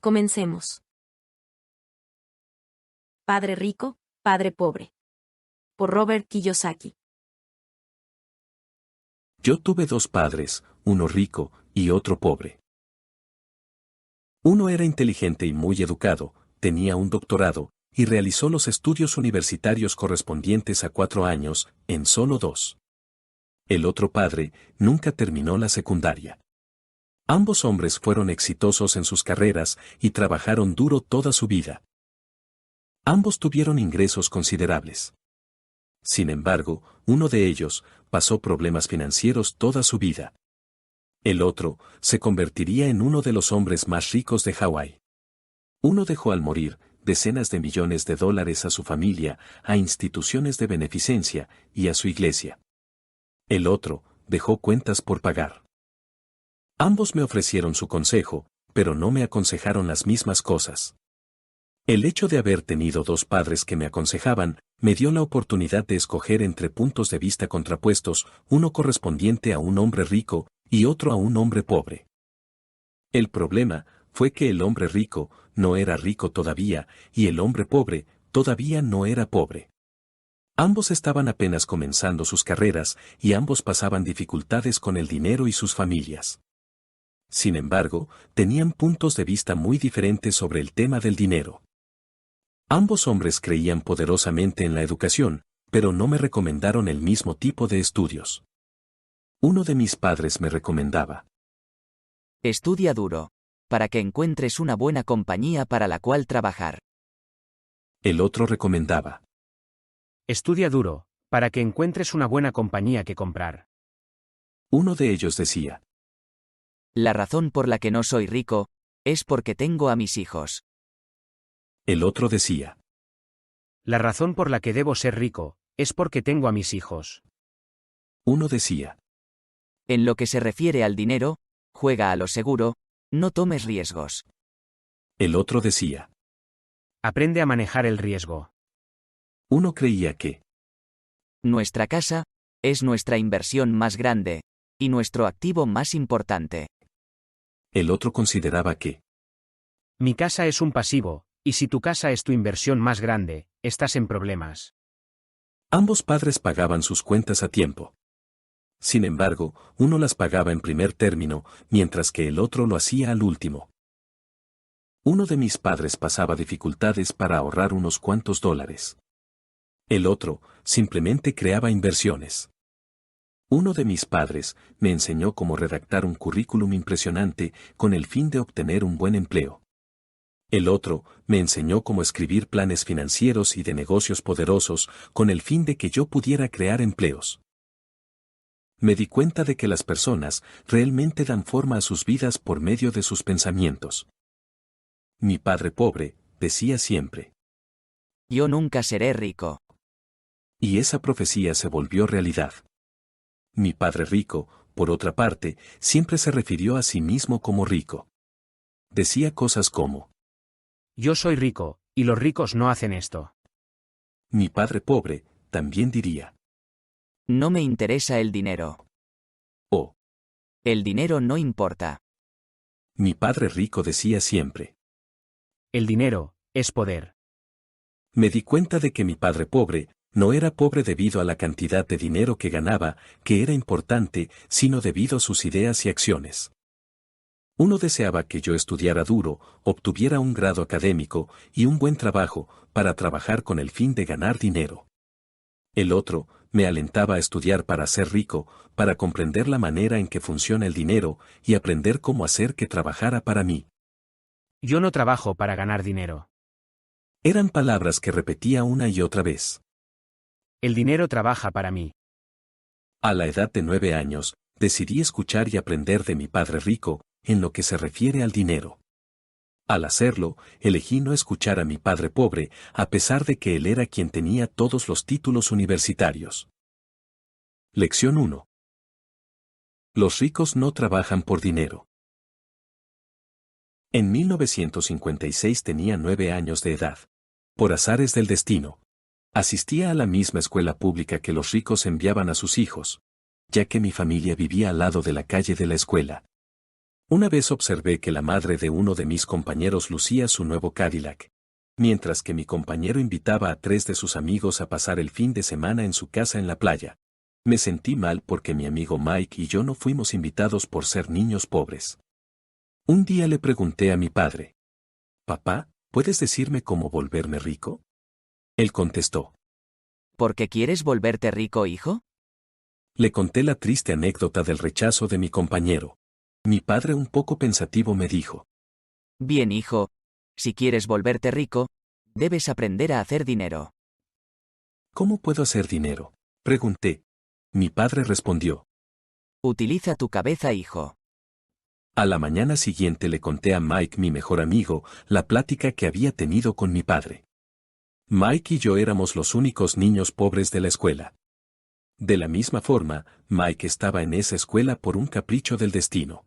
Comencemos. Padre rico, padre pobre. Por Robert Kiyosaki. Yo tuve dos padres, uno rico y otro pobre. Uno era inteligente y muy educado, tenía un doctorado, y realizó los estudios universitarios correspondientes a 4 años, en solo 2. El otro padre nunca terminó la secundaria. Ambos hombres fueron exitosos en sus carreras y trabajaron duro toda su vida. Ambos tuvieron ingresos considerables. Sin embargo, uno de ellos pasó problemas financieros toda su vida. El otro se convertiría en uno de los hombres más ricos de Hawái. Uno dejó al morir decenas de millones de dólares a su familia, a instituciones de beneficencia y a su iglesia. El otro dejó cuentas por pagar. Ambos me ofrecieron su consejo, pero no me aconsejaron las mismas cosas. El hecho de haber tenido dos padres que me aconsejaban, me dio la oportunidad de escoger entre puntos de vista contrapuestos, uno correspondiente a un hombre rico y otro a un hombre pobre. El problema fue que el hombre rico no era rico todavía y el hombre pobre todavía no era pobre. Ambos estaban apenas comenzando sus carreras y ambos pasaban dificultades con el dinero y sus familias. Sin embargo, tenían puntos de vista muy diferentes sobre el tema del dinero. Ambos hombres creían poderosamente en la educación, pero no me recomendaron el mismo tipo de estudios. Uno de mis padres me recomendaba: estudia duro, para que encuentres una buena compañía para la cual trabajar. El otro recomendaba: estudia duro, para que encuentres una buena compañía que comprar. Uno de ellos decía: la razón por la que no soy rico es porque tengo a mis hijos. El otro decía: la razón por la que debo ser rico es porque tengo a mis hijos. Uno decía: en lo que se refiere al dinero, juega a lo seguro, no tomes riesgos. El otro decía: aprende a manejar el riesgo. Uno creía que nuestra casa es nuestra inversión más grande y nuestro activo más importante. El otro consideraba que mi casa es un pasivo, y si tu casa es tu inversión más grande, estás en problemas. ambos padres pagaban sus cuentas a tiempo. Sin embargo, uno las pagaba en primer término, mientras que el otro lo hacía al último. Uno de mis padres pasaba dificultades para ahorrar unos cuantos dólares. El otro simplemente creaba inversiones. Uno de mis padres me enseñó cómo redactar un currículum impresionante con el fin de obtener un buen empleo. El otro me enseñó cómo escribir planes financieros y de negocios poderosos con el fin de que yo pudiera crear empleos. Me di cuenta de que las personas realmente dan forma a sus vidas por medio de sus pensamientos. Mi padre pobre decía siempre: yo nunca seré rico. Y esa profecía se volvió realidad. Mi padre rico, por otra parte, siempre se refirió a sí mismo como rico. Decía cosas como: yo soy rico, y los ricos no hacen esto. Mi padre pobre también diría: no me interesa el dinero. O el dinero no importa. Mi padre rico decía siempre: el dinero es poder. Me di cuenta de que mi padre pobre no era pobre debido a la cantidad de dinero que ganaba, que era importante, sino debido a sus ideas y acciones. Uno deseaba que yo estudiara duro, obtuviera un grado académico y un buen trabajo para trabajar con el fin de ganar dinero. El otro me alentaba a estudiar para ser rico, para comprender la manera en que funciona el dinero y aprender cómo hacer que trabajara para mí. Yo no trabajo para ganar dinero. Eran palabras que repetía una y otra vez. El dinero trabaja para mí. A la edad de 9 años, decidí escuchar y aprender de mi padre rico, en lo que se refiere al dinero. Al hacerlo, elegí no escuchar a mi padre pobre, a pesar de que él era quien tenía todos los títulos universitarios. Lección 1. Los ricos no trabajan por dinero. En 1956 tenía 9 años de edad. Por azares del destino, asistía a la misma escuela pública que los ricos enviaban a sus hijos, ya que mi familia vivía al lado de la calle de la escuela. Una vez observé que la madre de uno de mis compañeros lucía su nuevo Cadillac, mientras que mi compañero invitaba a 3 de sus amigos a pasar el fin de semana en su casa en la playa. Me sentí mal porque mi amigo Mike y yo no fuimos invitados por ser niños pobres. Un día le pregunté a mi padre: «Papá, ¿puedes decirme cómo volverme rico?». Él contestó: ¿Por qué quieres volverte rico, hijo? Le conté la triste anécdota del rechazo de mi compañero. Mi padre, un poco pensativo, me dijo: Bien, hijo. Si quieres volverte rico, debes aprender a hacer dinero. «¿Cómo puedo hacer dinero?», pregunté. Mi padre respondió: Utiliza tu cabeza, hijo. A la mañana siguiente le conté a Mike, mi mejor amigo, la plática que había tenido con mi padre. Mike y yo éramos los únicos niños pobres de la escuela. De la misma forma, Mike estaba en esa escuela por un capricho del destino.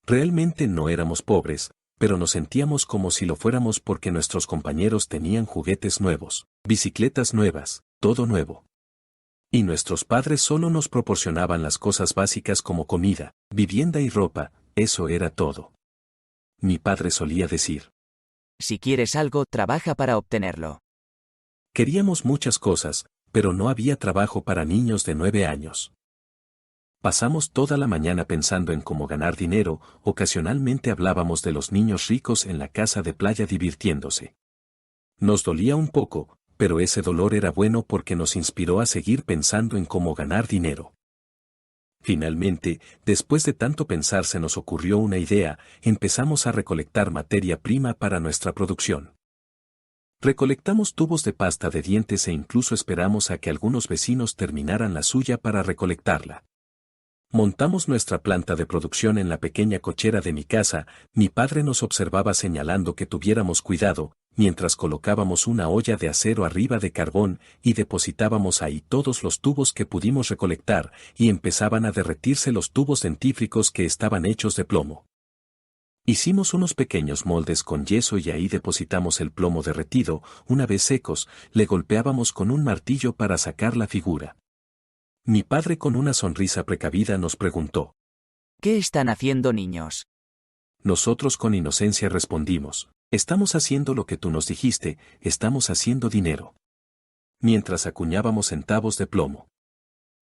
Realmente no éramos pobres, pero nos sentíamos como si lo fuéramos porque nuestros compañeros tenían juguetes nuevos, bicicletas nuevas, todo nuevo. Y nuestros padres solo nos proporcionaban las cosas básicas como comida, vivienda y ropa, eso era todo. Mi padre solía decir: Si quieres algo, trabaja para obtenerlo. Queríamos muchas cosas, pero no había trabajo para niños de 9 años. Pasamos toda la mañana pensando en cómo ganar dinero, ocasionalmente hablábamos de los niños ricos en la casa de playa divirtiéndose. Nos dolía un poco, pero ese dolor era bueno porque nos inspiró a seguir pensando en cómo ganar dinero. Finalmente, después de tanto pensar, se nos ocurrió una idea: empezamos a recolectar materia prima para nuestra producción. Recolectamos tubos de pasta de dientes e incluso esperamos a que algunos vecinos terminaran la suya para recolectarla. Montamos nuestra planta de producción en la pequeña cochera de mi casa. Mi padre nos observaba señalando que tuviéramos cuidado, mientras colocábamos una olla de acero arriba de carbón y depositábamos ahí todos los tubos que pudimos recolectar, y empezaban a derretirse los tubos dentífricos que estaban hechos de plomo. Hicimos unos pequeños moldes con yeso y ahí depositamos el plomo derretido. Una vez secos, le golpeábamos con un martillo para sacar la figura. Mi padre, con una sonrisa precavida, nos preguntó: ¿Qué están haciendo, niños? Nosotros con inocencia respondimos: estamos haciendo lo que tú nos dijiste, estamos haciendo dinero. Mientras acuñábamos centavos de plomo.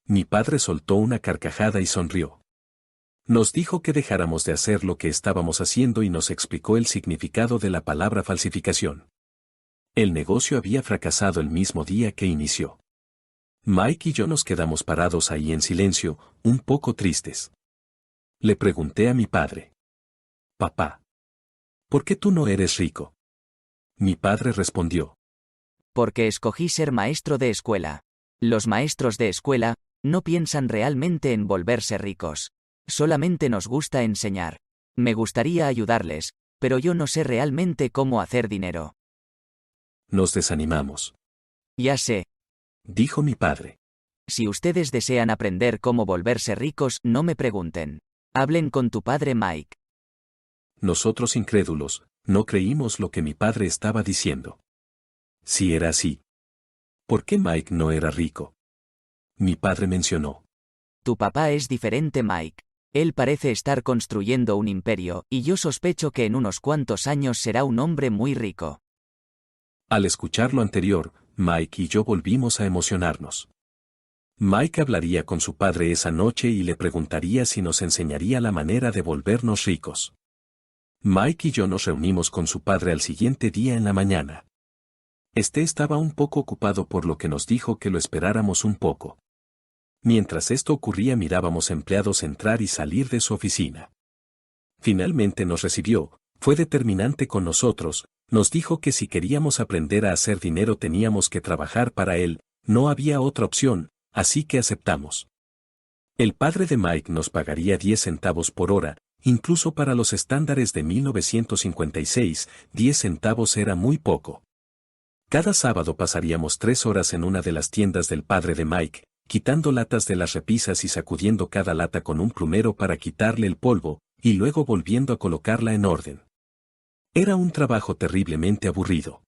Mi padre soltó una carcajada y sonrió. Nos dijo que dejáramos de hacer lo que estábamos haciendo y nos explicó el significado de la palabra falsificación. El negocio había fracasado el mismo día que inició. Mike y yo nos quedamos parados ahí en silencio, un poco tristes. Le pregunté a mi padre: «Papá, ¿por qué tú no eres rico?». Mi padre respondió: Porque escogí ser maestro de escuela. Los maestros de escuela no piensan realmente en volverse ricos. Solamente nos gusta enseñar. Me gustaría ayudarles, pero yo no sé realmente cómo hacer dinero. Nos desanimamos. Ya sé. Dijo mi padre: Si ustedes desean aprender cómo volverse ricos, no me pregunten. Hablen con tu padre, Mike. Nosotros, incrédulos, no creímos lo que mi padre estaba diciendo. Si era así, ¿por qué Mike no era rico? Mi padre mencionó: Tu papá es diferente, Mike. Él parece estar construyendo un imperio, y yo sospecho que en unos cuantos años será un hombre muy rico. Al escuchar lo anterior, Mike y yo volvimos a emocionarnos. Mike hablaría con su padre esa noche y le preguntaría si nos enseñaría la manera de volvernos ricos. Mike y yo nos reunimos con su padre al siguiente día en la mañana. Este estaba un poco ocupado, por lo que nos dijo que lo esperáramos un poco. Mientras esto ocurría, mirábamos empleados entrar y salir de su oficina. Finalmente nos recibió, fue determinante con nosotros, nos dijo que si queríamos aprender a hacer dinero teníamos que trabajar para él, no había otra opción, así que aceptamos. El padre de Mike nos pagaría 10 centavos por hora, incluso para los estándares de 1956, 10 centavos era muy poco. Cada sábado pasaríamos 3 horas en una de las tiendas del padre de Mike, quitando latas de las repisas y sacudiendo cada lata con un plumero para quitarle el polvo, y luego volviendo a colocarla en orden. Era un trabajo terriblemente aburrido.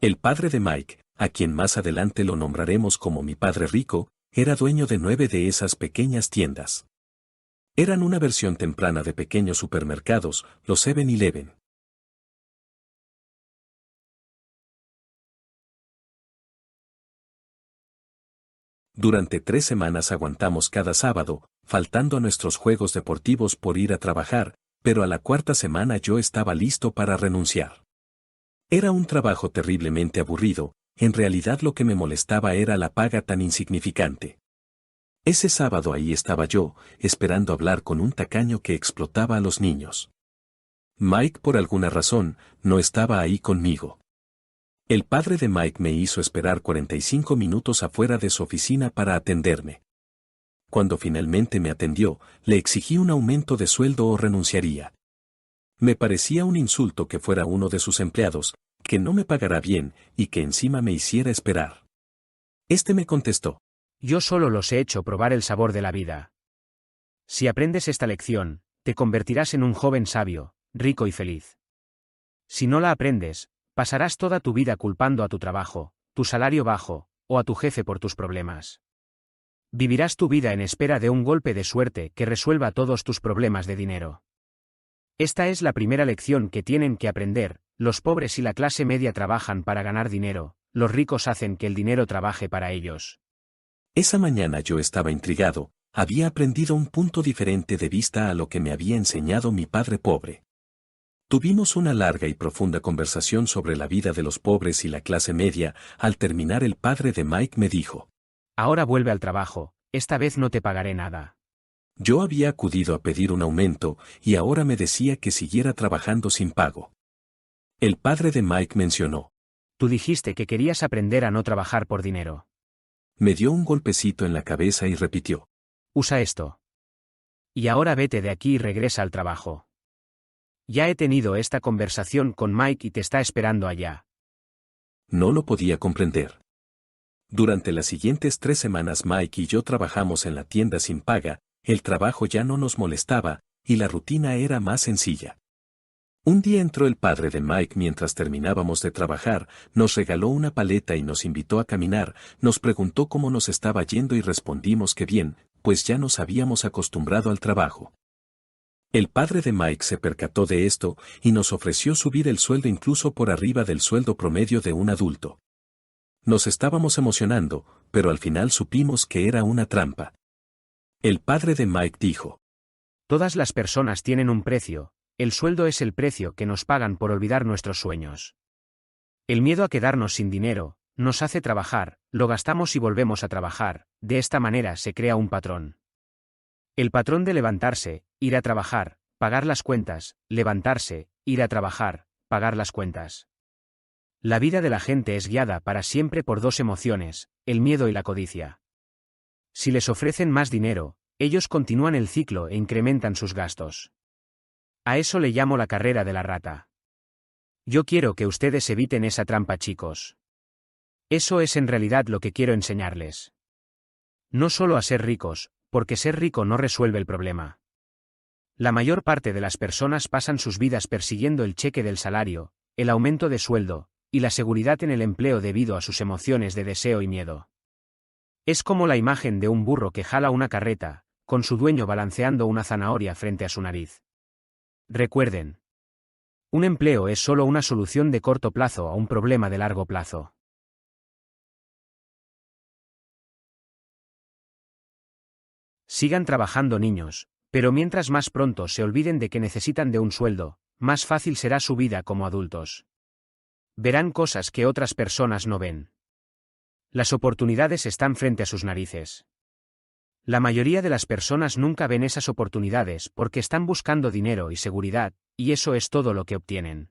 El padre de Mike, a quien más adelante lo nombraremos como mi padre rico, era dueño de 9 de esas pequeñas tiendas. Eran una versión temprana de pequeños supermercados, los 7-Eleven. Durante 3 semanas aguantamos cada sábado, faltando a nuestros juegos deportivos por ir a trabajar, pero a la 4ª semana yo estaba listo para renunciar. Era un trabajo terriblemente aburrido, en realidad lo que me molestaba era la paga tan insignificante. Ese sábado ahí estaba yo, esperando hablar con un tacaño que explotaba a los niños. Mike, por alguna razón, no estaba ahí conmigo. El padre de Mike me hizo esperar 45 minutos afuera de su oficina para atenderme. Cuando finalmente me atendió, le exigí un aumento de sueldo o renunciaría. Me parecía un insulto que fuera uno de sus empleados, que no me pagara bien y que encima me hiciera esperar. Este me contestó: Yo solo los he hecho probar el sabor de la vida. Si aprendes esta lección, te convertirás en un joven sabio, rico y feliz. Si no la aprendes, pasarás toda tu vida culpando a tu trabajo, tu salario bajo, o a tu jefe por tus problemas. Vivirás tu vida en espera de un golpe de suerte que resuelva todos tus problemas de dinero. Esta es la primera lección que tienen que aprender: los pobres y la clase media trabajan para ganar dinero, los ricos hacen que el dinero trabaje para ellos. Esa mañana yo estaba intrigado, había aprendido un punto diferente de vista a lo que me había enseñado mi padre pobre. Tuvimos una larga y profunda conversación sobre la vida de los pobres y la clase media. Al terminar, el padre de Mike me dijo: Ahora vuelve al trabajo, esta vez no te pagaré nada. Yo había acudido a pedir un aumento y ahora me decía que siguiera trabajando sin pago. El padre de Mike mencionó: Tú dijiste que querías aprender a no trabajar por dinero. Me dio un golpecito en la cabeza y repitió: Usa esto. Y ahora vete de aquí y regresa al trabajo. Ya he tenido esta conversación con Mike y te está esperando allá. No lo podía comprender. Durante las siguientes 3 semanas Mike y yo trabajamos en la tienda sin paga, el trabajo ya no nos molestaba, y la rutina era más sencilla. Un día entró el padre de Mike mientras terminábamos de trabajar, nos regaló una paleta y nos invitó a caminar, nos preguntó cómo nos estaba yendo y respondimos que bien, pues ya nos habíamos acostumbrado al trabajo. El padre de Mike se percató de esto y nos ofreció subir el sueldo incluso por arriba del sueldo promedio de un adulto. Nos estábamos emocionando, pero al final supimos que era una trampa. El padre de Mike dijo: Todas las personas tienen un precio, el sueldo es el precio que nos pagan por olvidar nuestros sueños. El miedo a quedarnos sin dinero nos hace trabajar, lo gastamos y volvemos a trabajar, de esta manera se crea un patrón. El patrón de levantarse, ir a trabajar, pagar las cuentas, levantarse, ir a trabajar, pagar las cuentas. La vida de la gente es guiada para siempre por 2 emociones, el miedo y la codicia. Si les ofrecen más dinero, ellos continúan el ciclo e incrementan sus gastos. A eso le llamo la carrera de la rata. Yo quiero que ustedes eviten esa trampa, chicos. Eso es en realidad lo que quiero enseñarles. No solo a ser ricos, porque ser rico no resuelve el problema. La mayor parte de las personas pasan sus vidas persiguiendo el cheque del salario, el aumento de sueldo, y la seguridad en el empleo debido a sus emociones de deseo y miedo. Es como la imagen de un burro que jala una carreta, con su dueño balanceando una zanahoria frente a su nariz. Recuerden. Un empleo es solo una solución de corto plazo a un problema de largo plazo. Sigan trabajando, niños, pero mientras más pronto se olviden de que necesitan de un sueldo, más fácil será su vida como adultos. Verán cosas que otras personas no ven. Las oportunidades están frente a sus narices. La mayoría de las personas nunca ven esas oportunidades porque están buscando dinero y seguridad, y eso es todo lo que obtienen.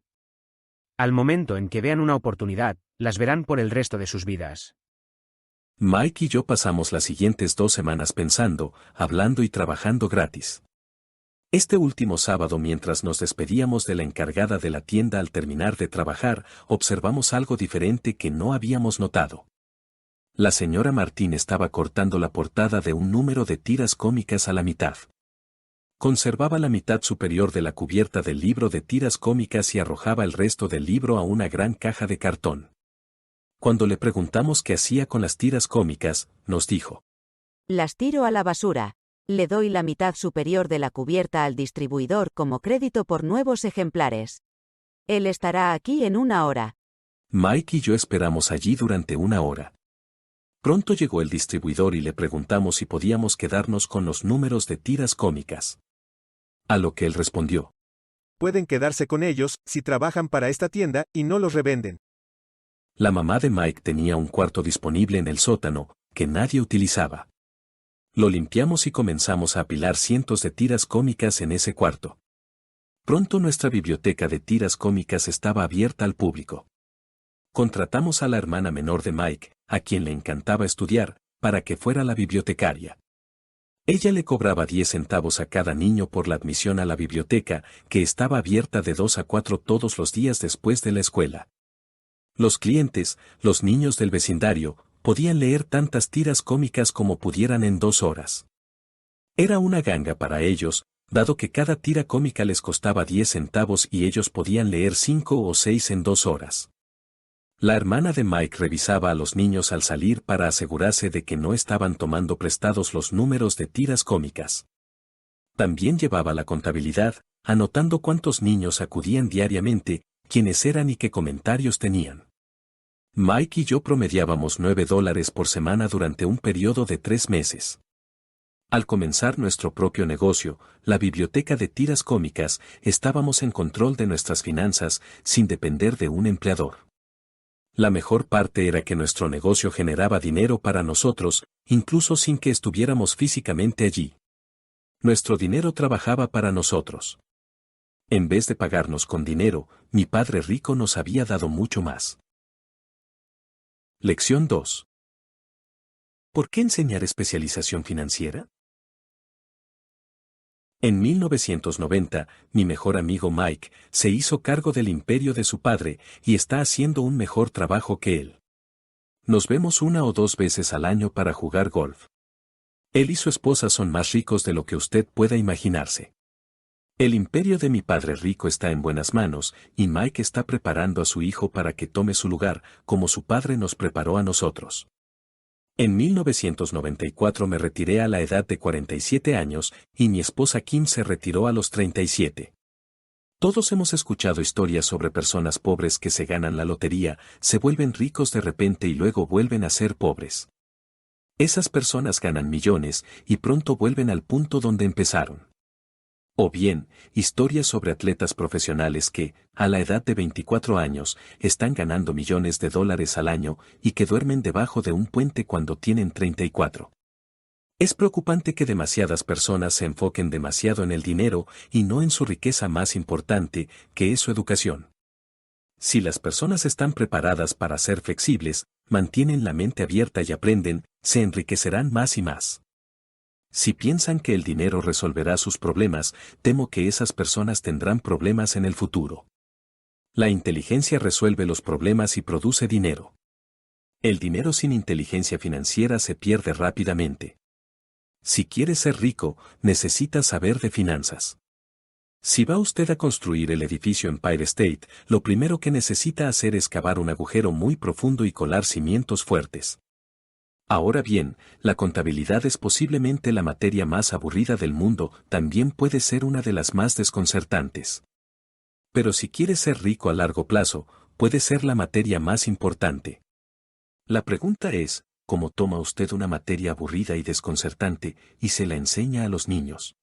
Al momento en que vean una oportunidad, las verán por el resto de sus vidas. Mike y yo pasamos las siguientes 2 semanas pensando, hablando y trabajando gratis. Este último sábado, mientras nos despedíamos de la encargada de la tienda al terminar de trabajar, observamos algo diferente que no habíamos notado. La señora Martín estaba cortando la portada de un número de tiras cómicas a la mitad. Conservaba la mitad superior de la cubierta del libro de tiras cómicas y arrojaba el resto del libro a una gran caja de cartón. Cuando le preguntamos qué hacía con las tiras cómicas, nos dijo: Las tiro a la basura. Le doy la mitad superior de la cubierta al distribuidor como crédito por nuevos ejemplares. Él estará aquí en 1 hora. Mike y yo esperamos allí durante 1 hora. Pronto llegó el distribuidor y le preguntamos si podíamos quedarnos con los números de tiras cómicas. A lo que él respondió: Pueden quedarse con ellos si trabajan para esta tienda y no los revenden. La mamá de Mike tenía un cuarto disponible en el sótano, que nadie utilizaba. Lo limpiamos y comenzamos a apilar cientos de tiras cómicas en ese cuarto. Pronto nuestra biblioteca de tiras cómicas estaba abierta al público. Contratamos a la hermana menor de Mike, a quien le encantaba estudiar, para que fuera la bibliotecaria. Ella le cobraba 10 centavos a cada niño por la admisión a la biblioteca, que estaba abierta de 2 a 4 todos los días después de la escuela. Los clientes, los niños del vecindario, podían leer tantas tiras cómicas como pudieran en 2 horas. Era una ganga para ellos, dado que cada tira cómica les costaba 10 centavos y ellos podían leer 5 o 6 en 2 horas. La hermana de Mike revisaba a los niños al salir para asegurarse de que no estaban tomando prestados los números de tiras cómicas. También llevaba la contabilidad, anotando cuántos niños acudían diariamente, quiénes eran y qué comentarios tenían. Mike y yo promediábamos $9 por semana durante un periodo de 3 meses. Al comenzar nuestro propio negocio, la biblioteca de tiras cómicas, estábamos en control de nuestras finanzas, sin depender de un empleador. La mejor parte era que nuestro negocio generaba dinero para nosotros, incluso sin que estuviéramos físicamente allí. Nuestro dinero trabajaba para nosotros. En vez de pagarnos con dinero, mi padre rico nos había dado mucho más. Lección 2. ¿Por qué enseñar especialización financiera? En 1990, mi mejor amigo Mike se hizo cargo del imperio de su padre y está haciendo un mejor trabajo que él. Nos vemos 1 o 2 veces al año para jugar golf. Él y su esposa son más ricos de lo que usted pueda imaginarse. El imperio de mi padre rico está en buenas manos y Mike está preparando a su hijo para que tome su lugar, como su padre nos preparó a nosotros. En 1994 me retiré a la edad de 47 años y mi esposa Kim se retiró a los 37. Todos hemos escuchado historias sobre personas pobres que se ganan la lotería, se vuelven ricos de repente y luego vuelven a ser pobres. Esas personas ganan millones y pronto vuelven al punto donde empezaron. O bien, historias sobre atletas profesionales que, a la edad de 24 años, están ganando millones de dólares al año y que duermen debajo de un puente cuando tienen 34. Es preocupante que demasiadas personas se enfoquen demasiado en el dinero y no en su riqueza más importante, que es su educación. Si las personas están preparadas para ser flexibles, mantienen la mente abierta y aprenden, se enriquecerán más y más. Si piensan que el dinero resolverá sus problemas, temo que esas personas tendrán problemas en el futuro. La inteligencia resuelve los problemas y produce dinero. El dinero sin inteligencia financiera se pierde rápidamente. Si quiere ser rico, necesita saber de finanzas. Si va usted a construir el edificio Empire State, lo primero que necesita hacer es cavar un agujero muy profundo y colar cimientos fuertes. Ahora bien, la contabilidad es posiblemente la materia más aburrida del mundo, también puede ser una de las más desconcertantes. Pero si quiere ser rico a largo plazo, puede ser la materia más importante. La pregunta es, ¿cómo toma usted una materia aburrida y desconcertante y se la enseña a los niños?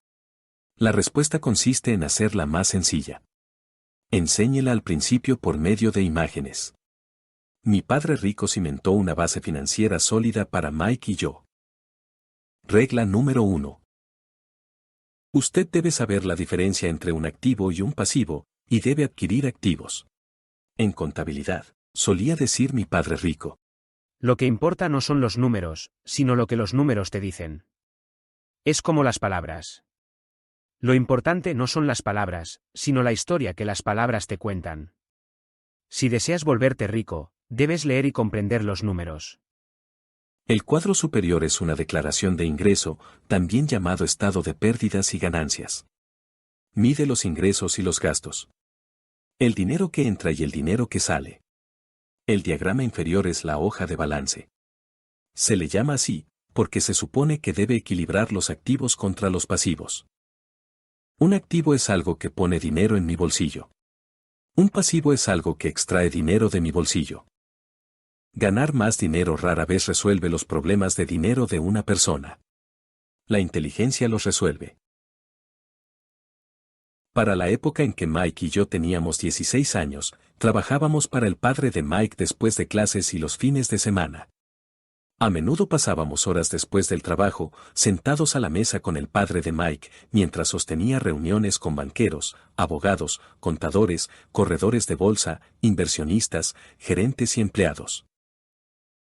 La respuesta consiste en hacerla más sencilla. Enséñela al principio por medio de imágenes. Mi padre rico cimentó una base financiera sólida para Mike y yo. Regla número 1. Usted debe saber la diferencia entre un activo y un pasivo, y debe adquirir activos. En contabilidad, solía decir mi padre rico. Lo que importa no son los números, sino lo que los números te dicen. Es como las palabras. Lo importante no son las palabras, sino la historia que las palabras te cuentan. Si deseas volverte rico, debes leer y comprender los números. El cuadro superior es una declaración de ingreso, también llamado estado de pérdidas y ganancias. Mide los ingresos y los gastos. El dinero que entra y el dinero que sale. El diagrama inferior es la hoja de balance. Se le llama así, porque se supone que debe equilibrar los activos contra los pasivos. Un activo es algo que pone dinero en mi bolsillo. Un pasivo es algo que extrae dinero de mi bolsillo. Ganar más dinero rara vez resuelve los problemas de dinero de una persona. La inteligencia los resuelve. Para la época en que Mike y yo teníamos 16 años, trabajábamos para el padre de Mike después de clases y los fines de semana. A menudo pasábamos horas después del trabajo, sentados a la mesa con el padre de Mike, mientras sostenía reuniones con banqueros, abogados, contadores, corredores de bolsa, inversionistas, gerentes y empleados.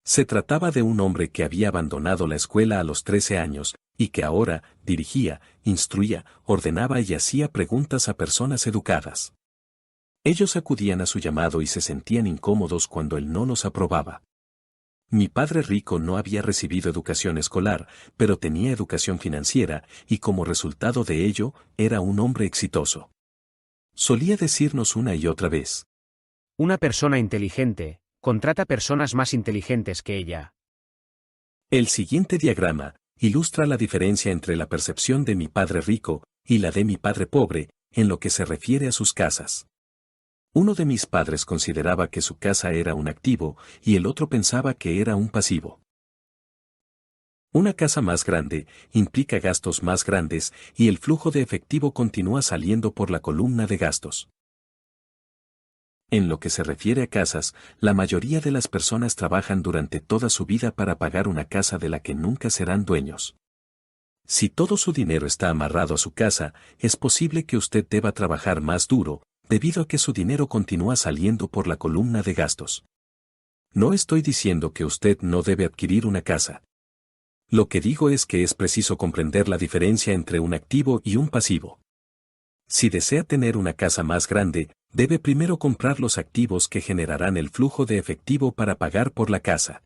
Se trataba de un hombre que había abandonado la escuela a los 13 años, y que ahora dirigía, instruía, ordenaba y hacía preguntas a personas educadas. Ellos acudían a su llamado y se sentían incómodos cuando él no los aprobaba. Mi padre rico no había recibido educación escolar, pero tenía educación financiera, y como resultado de ello, era un hombre exitoso. Solía decirnos una y otra vez: Una persona inteligente contrata personas más inteligentes que ella. el siguiente diagrama ilustra la diferencia entre la percepción de mi padre rico y la de mi padre pobre, en lo que se refiere a sus casas. Uno de mis padres consideraba que su casa era un activo y el otro pensaba que era un pasivo. Una casa más grande implica gastos más grandes y el flujo de efectivo continúa saliendo por la columna de gastos. En lo que se refiere a casas, la mayoría de las personas trabajan durante toda su vida para pagar una casa de la que nunca serán dueños. Si todo su dinero está amarrado a su casa, es posible que usted deba trabajar más duro, debido a que su dinero continúa saliendo por la columna de gastos. No estoy diciendo que usted no debe adquirir una casa. Lo que digo es que es preciso comprender la diferencia entre un activo y un pasivo. Si desea tener una casa más grande, debe primero comprar los activos que generarán el flujo de efectivo para pagar por la casa.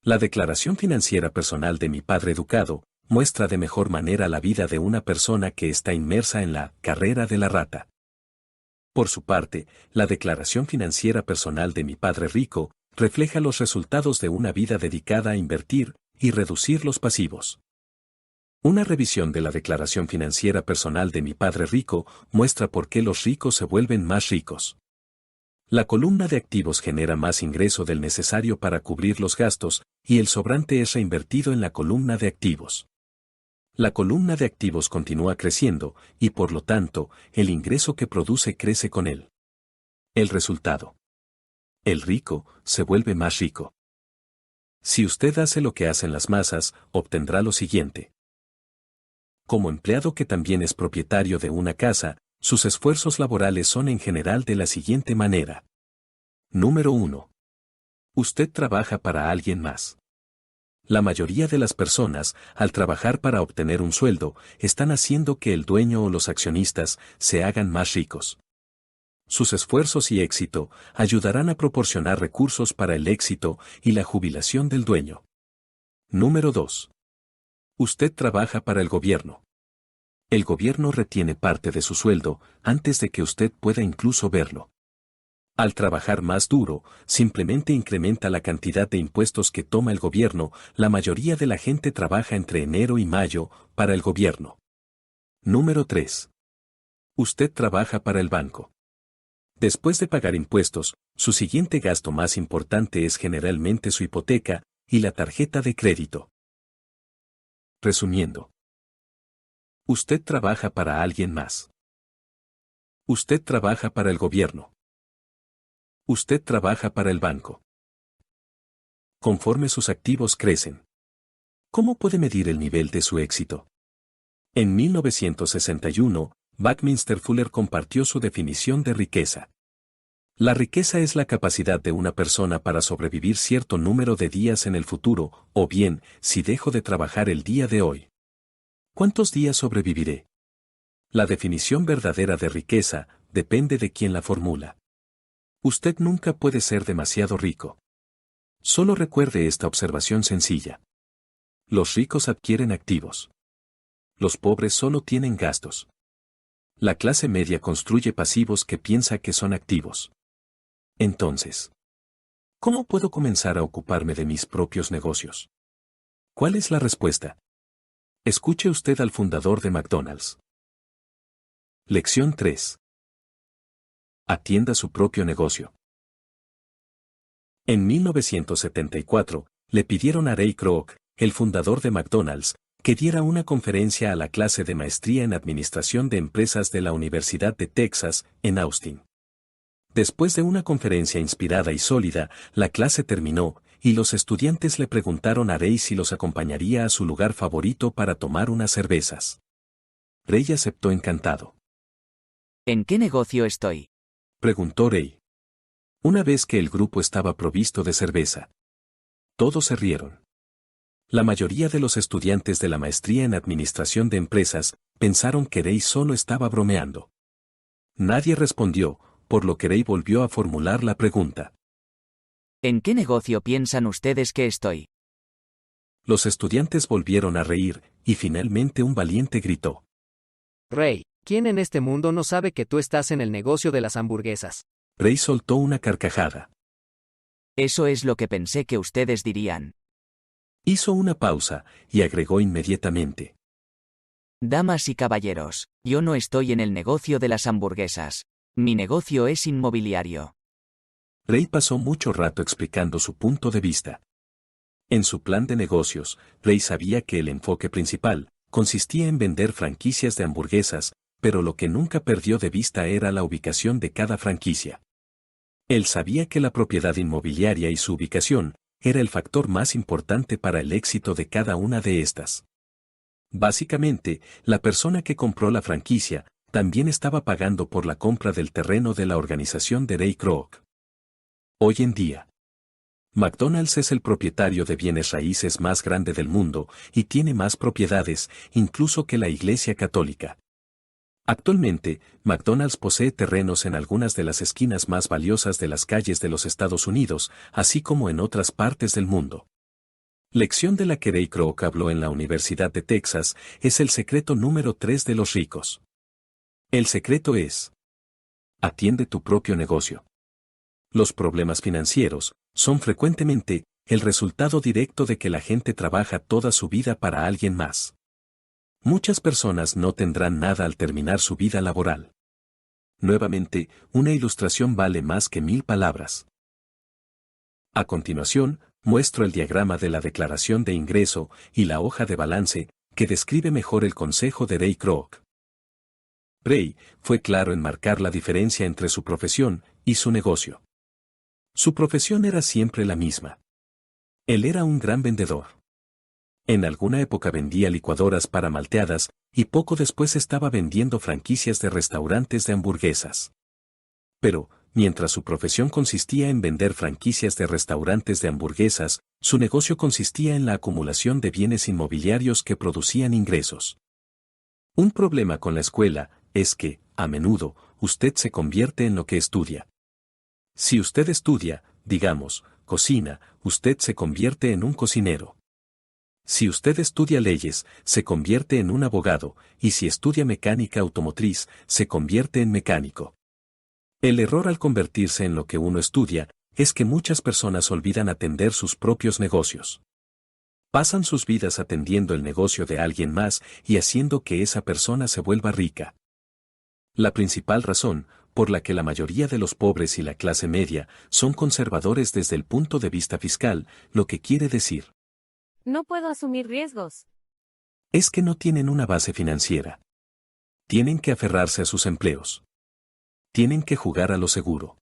La declaración financiera personal de mi padre educado muestra de mejor manera la vida de una persona que está inmersa en la carrera de la rata. Por su parte, la declaración financiera personal de mi padre rico refleja los resultados de una vida dedicada a invertir y reducir los pasivos. Una revisión de la declaración financiera personal de mi padre rico muestra por qué los ricos se vuelven más ricos. La columna de activos genera más ingreso del necesario para cubrir los gastos, y el sobrante es reinvertido en la columna de activos. La columna de activos continúa creciendo, y por lo tanto, el ingreso que produce crece con él. El resultado: el rico se vuelve más rico. Si usted hace lo que hacen las masas, obtendrá lo siguiente. Como empleado que también es propietario de una casa, sus esfuerzos laborales son en general de la siguiente manera. Número 1. Usted trabaja para alguien más. La mayoría de las personas, al trabajar para obtener un sueldo, están haciendo que el dueño o los accionistas se hagan más ricos. Sus esfuerzos y éxito ayudarán a proporcionar recursos para el éxito y la jubilación del dueño. Número 2. Usted trabaja para el gobierno. El gobierno retiene parte de su sueldo antes de que usted pueda incluso verlo. Al trabajar más duro, simplemente incrementa la cantidad de impuestos que toma el gobierno. La mayoría de la gente trabaja entre enero y mayo para el gobierno. Número 3. Usted trabaja para el banco. Después de pagar impuestos, su siguiente gasto más importante es generalmente su hipoteca y la tarjeta de crédito. Resumiendo, usted trabaja para alguien más. Usted trabaja para el gobierno. Usted trabaja para el banco. Conforme sus activos crecen, ¿cómo puede medir el nivel de su éxito? En 1961, Buckminster Fuller compartió su definición de riqueza. La riqueza es la capacidad de una persona para sobrevivir cierto número de días en el futuro, o bien, si dejo de trabajar el día de hoy. ¿Cuántos días sobreviviré? La definición verdadera de riqueza depende de quien la formula. Usted nunca puede ser demasiado rico. Solo recuerde esta observación sencilla. Los ricos adquieren activos. Los pobres solo tienen gastos. La clase media construye pasivos que piensa que son activos. Entonces, ¿cómo puedo comenzar a ocuparme de mis propios negocios? ¿Cuál es la respuesta? Escuche usted al fundador de McDonald's. Lección 3. Atienda su propio negocio. En 1974, le pidieron a Ray Kroc, el fundador de McDonald's, que diera una conferencia a la clase de maestría en administración de empresas de la Universidad de Texas, en Austin. Después de una conferencia inspirada y sólida, la clase terminó, y los estudiantes le preguntaron a Ray si los acompañaría a su lugar favorito para tomar unas cervezas. Ray aceptó encantado. ¿En qué negocio estoy? Preguntó Ray. Una vez que el grupo estaba provisto de cerveza. Todos se rieron. La mayoría de los estudiantes de la maestría en administración de empresas pensaron que Ray solo estaba bromeando. Nadie respondió, por lo que Ray volvió a formular la pregunta. ¿En qué negocio piensan ustedes que estoy? Los estudiantes volvieron a reír, y finalmente un valiente gritó. Ray, ¿quién en este mundo no sabe que tú estás en el negocio de las hamburguesas? Ray soltó una carcajada. Eso es lo que pensé que ustedes dirían. Hizo una pausa, y agregó inmediatamente. Damas y caballeros, yo no estoy en el negocio de las hamburguesas. Mi negocio es inmobiliario. Ray pasó mucho rato explicando su punto de vista. En su plan de negocios, Ray sabía que el enfoque principal consistía en vender franquicias de hamburguesas, pero lo que nunca perdió de vista era la ubicación de cada franquicia. Él sabía que la propiedad inmobiliaria y su ubicación era el factor más importante para el éxito de cada una de estas. Básicamente, la persona que compró la franquicia también estaba pagando por la compra del terreno de la organización de Ray Kroc. Hoy en día, McDonald's es el propietario de bienes raíces más grande del mundo y tiene más propiedades, incluso que la Iglesia Católica. Actualmente, McDonald's posee terrenos en algunas de las esquinas más valiosas de las calles de los Estados Unidos, así como en otras partes del mundo. Lección de la que Ray Kroc habló en la Universidad de Texas es el secreto número 3 de los ricos. El secreto es: atiende tu propio negocio. Los problemas financieros son frecuentemente el resultado directo de que la gente trabaja toda su vida para alguien más. Muchas personas no tendrán nada al terminar su vida laboral. Nuevamente, una ilustración vale más que 1000 palabras. A continuación, muestro el diagrama de la declaración de ingreso y la hoja de balance, que describe mejor el consejo de Ray Kroc. Ray fue claro en marcar la diferencia entre su profesión y su negocio. Su profesión era siempre la misma. Él era un gran vendedor. En alguna época vendía licuadoras para malteadas, y poco después estaba vendiendo franquicias de restaurantes de hamburguesas. Pero, mientras su profesión consistía en vender franquicias de restaurantes de hamburguesas, su negocio consistía en la acumulación de bienes inmobiliarios que producían ingresos. Un problema con la escuela es que, a menudo, usted se convierte en lo que estudia. Si usted estudia, digamos, cocina, usted se convierte en un cocinero. Si usted estudia leyes, se convierte en un abogado, y si estudia mecánica automotriz, se convierte en mecánico. El error al convertirse en lo que uno estudia es que muchas personas olvidan atender sus propios negocios. Pasan sus vidas atendiendo el negocio de alguien más y haciendo que esa persona se vuelva rica. La principal razón por la que la mayoría de los pobres y la clase media son conservadores desde el punto de vista fiscal, lo que quiere decir: no puedo asumir riesgos. Es que no tienen una base financiera. Tienen que aferrarse a sus empleos. Tienen que jugar a lo seguro.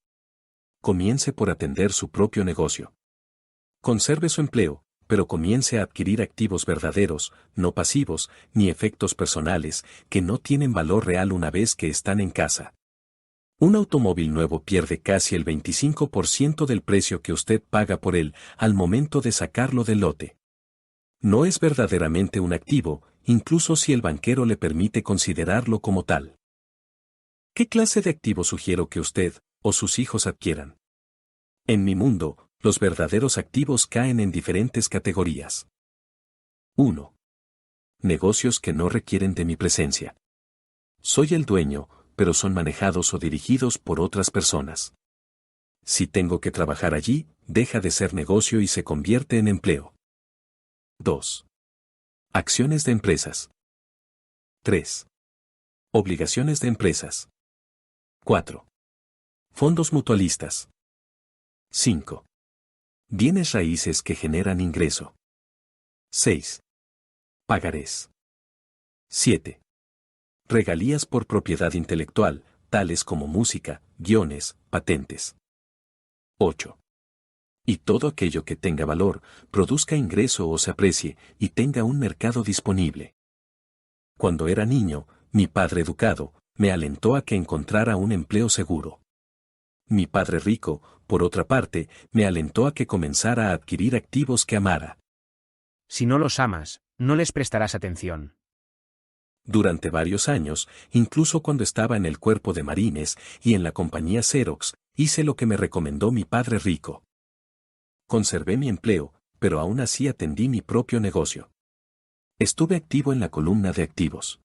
Comience por atender su propio negocio. Conserve su empleo, pero comience a adquirir activos verdaderos, no pasivos, ni efectos personales, que no tienen valor real una vez que están en casa. Un automóvil nuevo pierde casi el 25% del precio que usted paga por él al momento de sacarlo del lote. No es verdaderamente un activo, incluso si el banquero le permite considerarlo como tal. ¿Qué clase de activo sugiero que usted o sus hijos adquieran? En mi mundo, los verdaderos activos caen en diferentes categorías. 1. Negocios que no requieren de mi presencia. Soy el dueño, pero son manejados o dirigidos por otras personas. Si tengo que trabajar allí, deja de ser negocio y se convierte en empleo. 2. Acciones de empresas. 3. Obligaciones de empresas. 4. Fondos mutualistas. 5. Bienes raíces que generan ingreso. 6. Pagarés. 7. Regalías por propiedad intelectual, tales como música, guiones, patentes. 8. Y todo aquello que tenga valor, produzca ingreso o se aprecie, y tenga un mercado disponible. Cuando era niño, mi padre educado, me alentó a que encontrara un empleo seguro. Mi padre rico, por otra parte, me alentó a que comenzara a adquirir activos que amara. Si no los amas, no les prestarás atención. Durante varios años, incluso cuando estaba en el cuerpo de marines y en la compañía Xerox, hice lo que me recomendó mi padre rico. Conservé mi empleo, pero aún así atendí mi propio negocio. Estuve activo en la columna de activos.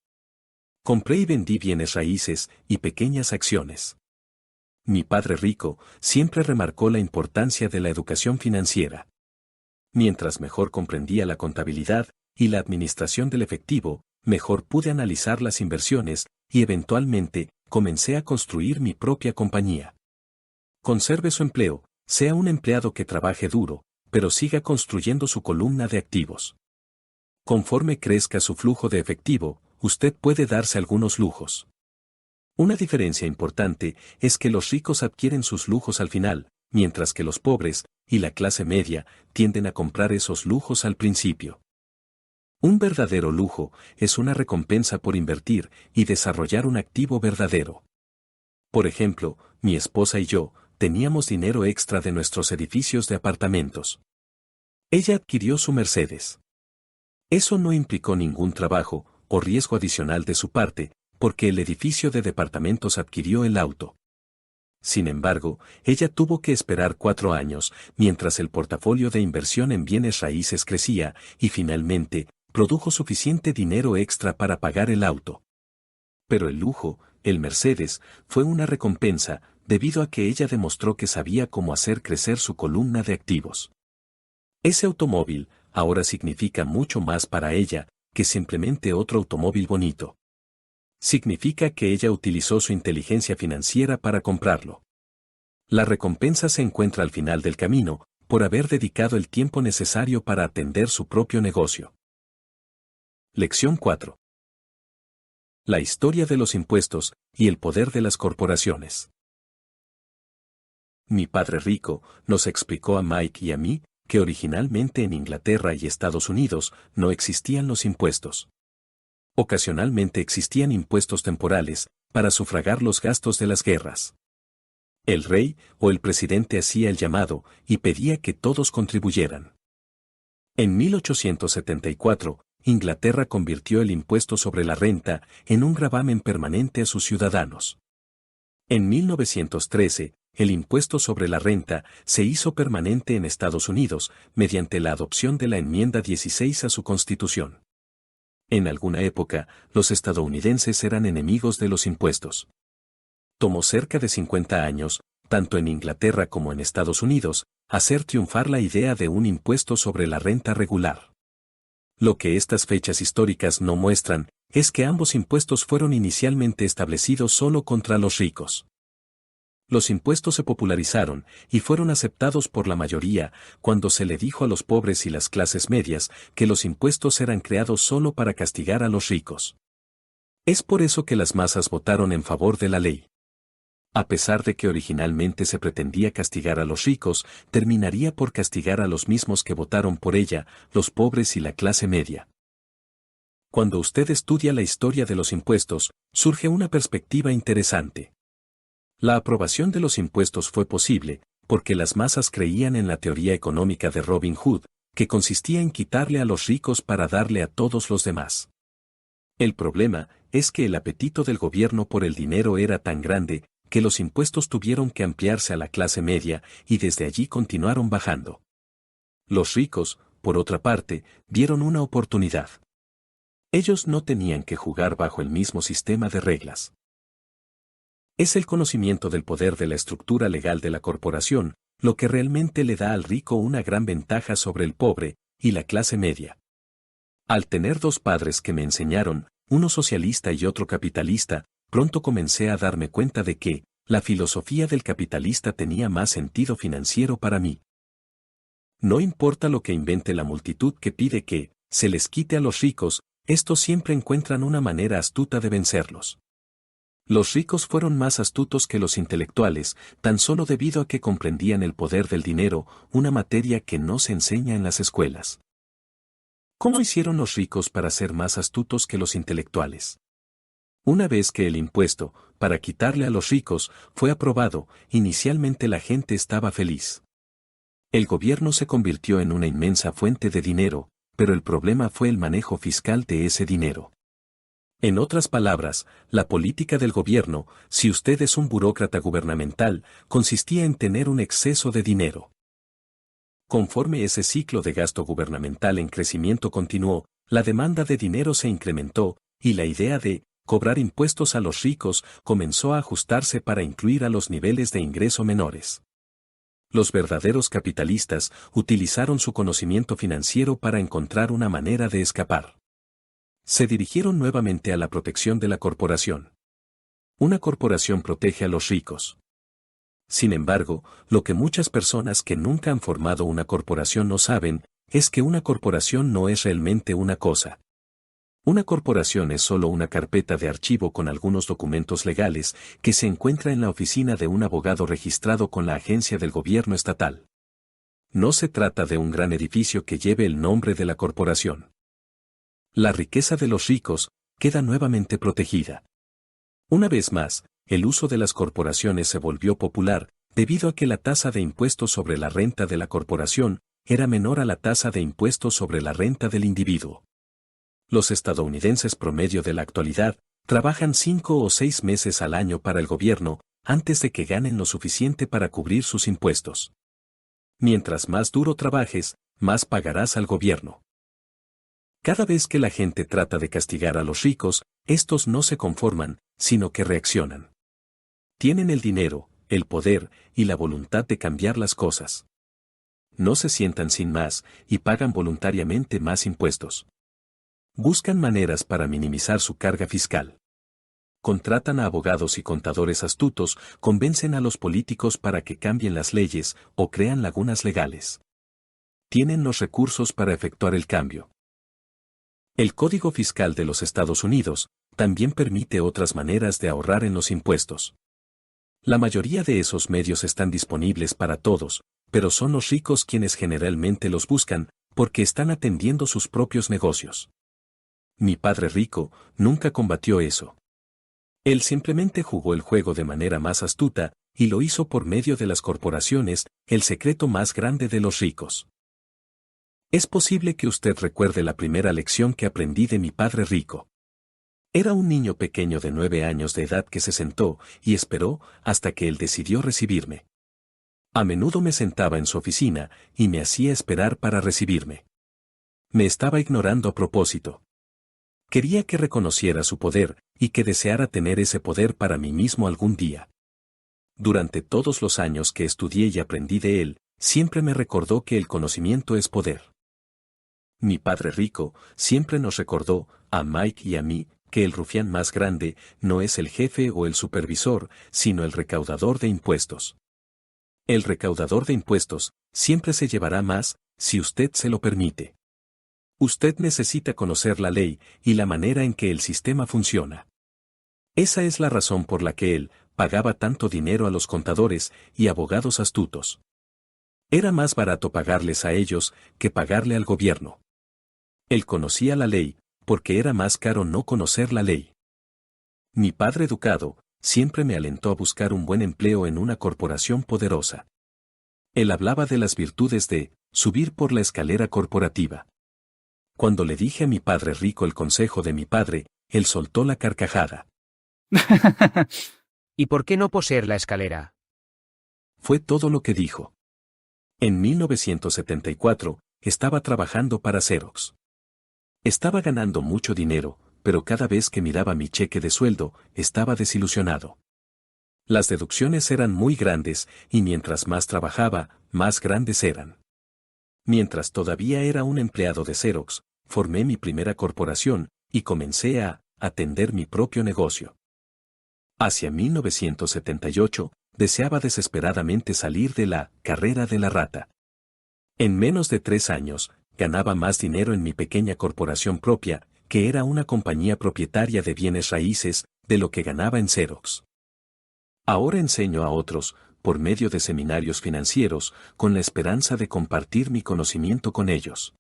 Compré y vendí bienes raíces y pequeñas acciones. Mi padre rico siempre remarcó la importancia de la educación financiera. Mientras mejor comprendía la contabilidad y la administración del efectivo, mejor pude analizar las inversiones y eventualmente comencé a construir mi propia compañía. Conserve su empleo, sea un empleado que trabaje duro, pero siga construyendo su columna de activos. Conforme crezca su flujo de efectivo, usted puede darse algunos lujos. Una diferencia importante es que los ricos adquieren sus lujos al final, mientras que los pobres y la clase media tienden a comprar esos lujos al principio. Un verdadero lujo es una recompensa por invertir y desarrollar un activo verdadero. Por ejemplo, mi esposa y yo teníamos dinero extra de nuestros edificios de apartamentos. Ella adquirió su Mercedes. Eso no implicó ningún trabajo o riesgo adicional de su parte, porque el edificio de departamentos adquirió el auto. Sin embargo, ella tuvo que esperar 4 años, mientras el portafolio de inversión en bienes raíces crecía, y finalmente, produjo suficiente dinero extra para pagar el auto. Pero el lujo, el Mercedes, fue una recompensa, debido a que ella demostró que sabía cómo hacer crecer su columna de activos. Ese automóvil, ahora significa mucho más para ella, que simplemente otro automóvil bonito. Significa que ella utilizó su inteligencia financiera para comprarlo. La recompensa se encuentra al final del camino, por haber dedicado el tiempo necesario para atender su propio negocio. Lección 4. La historia de los impuestos y el poder de las corporaciones. Mi padre rico nos explicó a Mike y a mí que originalmente en Inglaterra y Estados Unidos no existían los impuestos. Ocasionalmente existían impuestos temporales para sufragar los gastos de las guerras. El rey o el presidente hacía el llamado y pedía que todos contribuyeran. En 1874, Inglaterra convirtió el impuesto sobre la renta en un gravamen permanente a sus ciudadanos. En 1913, el impuesto sobre la renta se hizo permanente en Estados Unidos mediante la adopción de la enmienda 16 a su Constitución. En alguna época, los estadounidenses eran enemigos de los impuestos. Tomó cerca de 50 años, tanto en Inglaterra como en Estados Unidos, hacer triunfar la idea de un impuesto sobre la renta regular. Lo que estas fechas históricas no muestran es que ambos impuestos fueron inicialmente establecidos solo contra los ricos. Los impuestos se popularizaron y fueron aceptados por la mayoría cuando se le dijo a los pobres y las clases medias que los impuestos eran creados solo para castigar a los ricos. Es por eso que las masas votaron en favor de la ley. A pesar de que originalmente se pretendía castigar a los ricos, terminaría por castigar a los mismos que votaron por ella, los pobres y la clase media. Cuando usted estudia la historia de los impuestos, surge una perspectiva interesante. La aprobación de los impuestos fue posible, porque las masas creían en la teoría económica de Robin Hood, que consistía en quitarle a los ricos para darle a todos los demás. El problema es que el apetito del gobierno por el dinero era tan grande, que los impuestos tuvieron que ampliarse a la clase media y desde allí continuaron bajando. Los ricos, por otra parte, vieron una oportunidad. Ellos no tenían que jugar bajo el mismo sistema de reglas. Es el conocimiento del poder de la estructura legal de la corporación lo que realmente le da al rico una gran ventaja sobre el pobre y la clase media. Al tener dos padres que me enseñaron, uno socialista y otro capitalista, pronto comencé a darme cuenta de que, la filosofía del capitalista tenía más sentido financiero para mí. No importa lo que invente la multitud que pide que se les quite a los ricos, estos siempre encuentran una manera astuta de vencerlos. Los ricos fueron más astutos que los intelectuales, tan solo debido a que comprendían el poder del dinero, una materia que no se enseña en las escuelas. ¿Cómo hicieron los ricos para ser más astutos que los intelectuales? Una vez que el impuesto, para quitarle a los ricos, fue aprobado, inicialmente la gente estaba feliz. El gobierno se convirtió en una inmensa fuente de dinero, pero el problema fue el manejo fiscal de ese dinero. En otras palabras, la política del gobierno, si usted es un burócrata gubernamental, consistía en tener un exceso de dinero. Conforme ese ciclo de gasto gubernamental en crecimiento continuó, la demanda de dinero se incrementó, y la idea de cobrar impuestos a los ricos comenzó a ajustarse para incluir a los niveles de ingreso menores. Los verdaderos capitalistas utilizaron su conocimiento financiero para encontrar una manera de escapar. Se dirigieron nuevamente a la protección de la corporación. Una corporación protege a los ricos. Sin embargo, lo que muchas personas que nunca han formado una corporación no saben, es que una corporación no es realmente una cosa. Una corporación es solo una carpeta de archivo con algunos documentos legales que se encuentra en la oficina de un abogado registrado con la agencia del gobierno estatal. No se trata de un gran edificio que lleve el nombre de la corporación. La riqueza de los ricos queda nuevamente protegida. Una vez más, el uso de las corporaciones se volvió popular, debido a que la tasa de impuestos sobre la renta de la corporación era menor a la tasa de impuestos sobre la renta del individuo. Los estadounidenses promedio de la actualidad trabajan 5 o 6 meses al año para el gobierno, antes de que ganen lo suficiente para cubrir sus impuestos. Mientras más duro trabajes, más pagarás al gobierno. Cada vez que la gente trata de castigar a los ricos, estos no se conforman, sino que reaccionan. Tienen el dinero, el poder y la voluntad de cambiar las cosas. No se sientan sin más y pagan voluntariamente más impuestos. Buscan maneras para minimizar su carga fiscal. Contratan a abogados y contadores astutos, convencen a los políticos para que cambien las leyes o crean lagunas legales. Tienen los recursos para efectuar el cambio. El Código Fiscal de los Estados Unidos también permite otras maneras de ahorrar en los impuestos. La mayoría de esos medios están disponibles para todos, pero son los ricos quienes generalmente los buscan, porque están atendiendo sus propios negocios. Mi padre rico nunca combatió eso. Él simplemente jugó el juego de manera más astuta, y lo hizo por medio de las corporaciones, el secreto más grande de los ricos. Es posible que usted recuerde la primera lección que aprendí de mi padre rico. Era un niño pequeño de 9 años de edad que se sentó y esperó hasta que él decidió recibirme. A menudo me sentaba en su oficina y me hacía esperar para recibirme. Me estaba ignorando a propósito. Quería que reconociera su poder y que deseara tener ese poder para mí mismo algún día. Durante todos los años que estudié y aprendí de él, siempre me recordó que el conocimiento es poder. Mi padre rico siempre nos recordó, a Mike y a mí, que el rufián más grande no es el jefe o el supervisor, sino el recaudador de impuestos. El recaudador de impuestos siempre se llevará más, si usted se lo permite. Usted necesita conocer la ley y la manera en que el sistema funciona. Esa es la razón por la que él pagaba tanto dinero a los contadores y abogados astutos. Era más barato pagarles a ellos que pagarle al gobierno. Él conocía la ley, porque era más caro no conocer la ley. Mi padre educado siempre me alentó a buscar un buen empleo en una corporación poderosa. Él hablaba de las virtudes de subir por la escalera corporativa. Cuando le dije a mi padre rico el consejo de mi padre, él soltó la carcajada. ¿Y por qué no poseer la escalera? Fue todo lo que dijo. En 1974, estaba trabajando para Xerox. Estaba ganando mucho dinero, pero cada vez que miraba mi cheque de sueldo, estaba desilusionado. Las deducciones eran muy grandes, y mientras más trabajaba, más grandes eran. Mientras todavía era un empleado de Xerox, formé mi primera corporación y comencé a atender mi propio negocio. Hacia 1978, deseaba desesperadamente salir de la carrera de la rata. En menos de 3 años, ganaba más dinero en mi pequeña corporación propia, que era una compañía propietaria de bienes raíces, de lo que ganaba en Xerox. Ahora enseño a otros, por medio de seminarios financieros, con la esperanza de compartir mi conocimiento con ellos.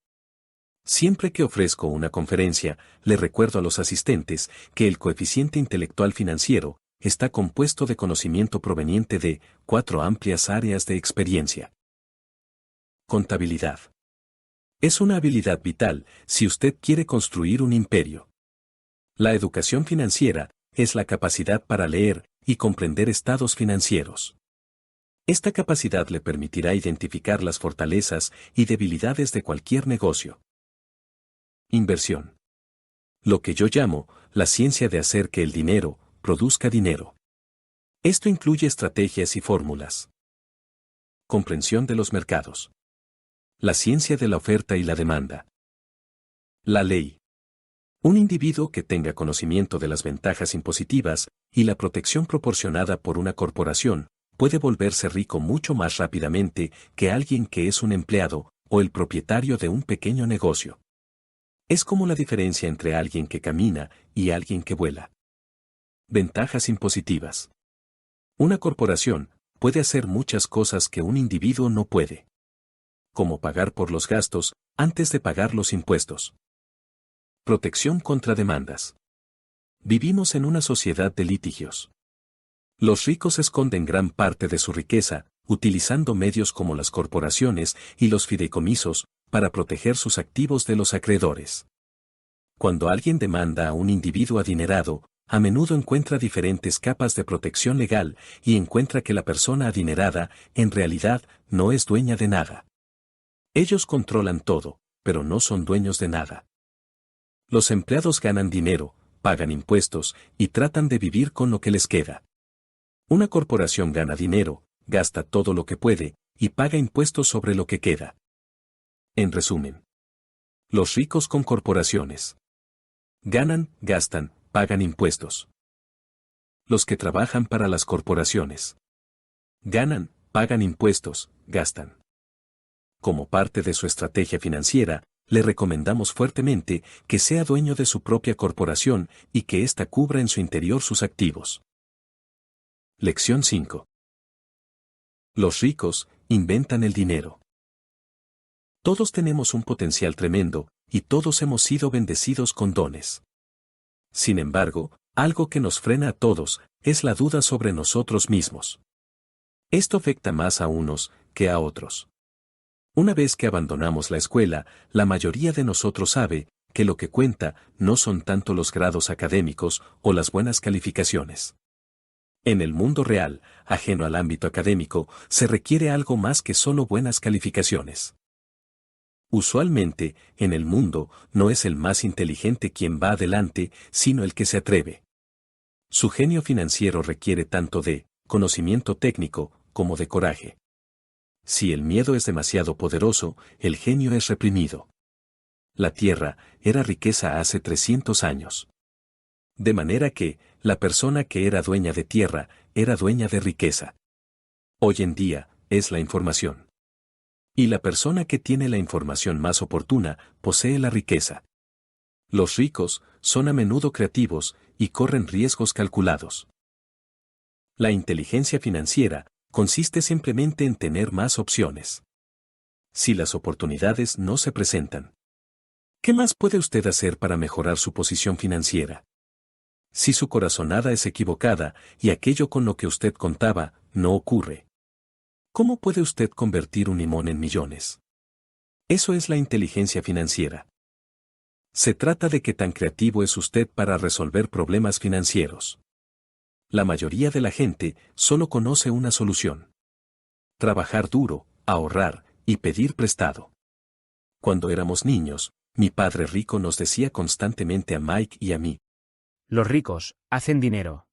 Siempre que ofrezco una conferencia, le recuerdo a los asistentes que el coeficiente intelectual financiero está compuesto de conocimiento proveniente de 4 amplias áreas de experiencia. Contabilidad. Es una habilidad vital si usted quiere construir un imperio. La educación financiera es la capacidad para leer y comprender estados financieros. Esta capacidad le permitirá identificar las fortalezas y debilidades de cualquier negocio. Inversión. Lo que yo llamo la ciencia de hacer que el dinero produzca dinero. Esto incluye estrategias y fórmulas. Comprensión de los mercados. La ciencia de la oferta y la demanda. La ley. Un individuo que tenga conocimiento de las ventajas impositivas y la protección proporcionada por una corporación puede volverse rico mucho más rápidamente que alguien que es un empleado o el propietario de un pequeño negocio. Es como la diferencia entre alguien que camina y alguien que vuela. Ventajas impositivas. Una corporación puede hacer muchas cosas que un individuo no puede. Como pagar por los gastos antes de pagar los impuestos. Protección contra demandas. Vivimos en una sociedad de litigios. Los ricos esconden gran parte de su riqueza, utilizando medios como las corporaciones y los fideicomisos para proteger sus activos de los acreedores. Cuando alguien demanda a un individuo adinerado, a menudo encuentra diferentes capas de protección legal y encuentra que la persona adinerada, en realidad, no es dueña de nada. Ellos controlan todo, pero no son dueños de nada. Los empleados ganan dinero, pagan impuestos y tratan de vivir con lo que les queda. Una corporación gana dinero, gasta todo lo que puede y paga impuestos sobre lo que queda. En resumen, los ricos con corporaciones ganan, gastan, pagan impuestos. Los que trabajan para las corporaciones ganan, pagan impuestos, gastan. Como parte de su estrategia financiera, le recomendamos fuertemente que sea dueño de su propia corporación y que ésta cubra en su interior sus activos. Lección 5. Los ricos inventan el dinero. Todos tenemos un potencial tremendo, y todos hemos sido bendecidos con dones. Sin embargo, algo que nos frena a todos es la duda sobre nosotros mismos. Esto afecta más a unos que a otros. Una vez que abandonamos la escuela, la mayoría de nosotros sabe que lo que cuenta no son tanto los grados académicos o las buenas calificaciones. En el mundo real, ajeno al ámbito académico, se requiere algo más que solo buenas calificaciones. Usualmente, en el mundo, no es el más inteligente quien va adelante, sino el que se atreve. Su genio financiero requiere tanto de conocimiento técnico como de coraje. Si el miedo es demasiado poderoso, el genio es reprimido. La tierra era riqueza hace 300 años. De manera que, la persona que era dueña de tierra, era dueña de riqueza. Hoy en día, es la información. Y la persona que tiene la información más oportuna, posee la riqueza. Los ricos son a menudo creativos y corren riesgos calculados. La inteligencia financiera consiste simplemente en tener más opciones. Si las oportunidades no se presentan, ¿qué más puede usted hacer para mejorar su posición financiera? Si su corazonada es equivocada y aquello con lo que usted contaba no ocurre, ¿cómo puede usted convertir un limón en millones? Eso es la inteligencia financiera. Se trata de qué tan creativo es usted para resolver problemas financieros. La mayoría de la gente solo conoce una solución: trabajar duro, ahorrar y pedir prestado. Cuando éramos niños, mi padre rico nos decía constantemente a Mike y a mí: Los ricos hacen dinero.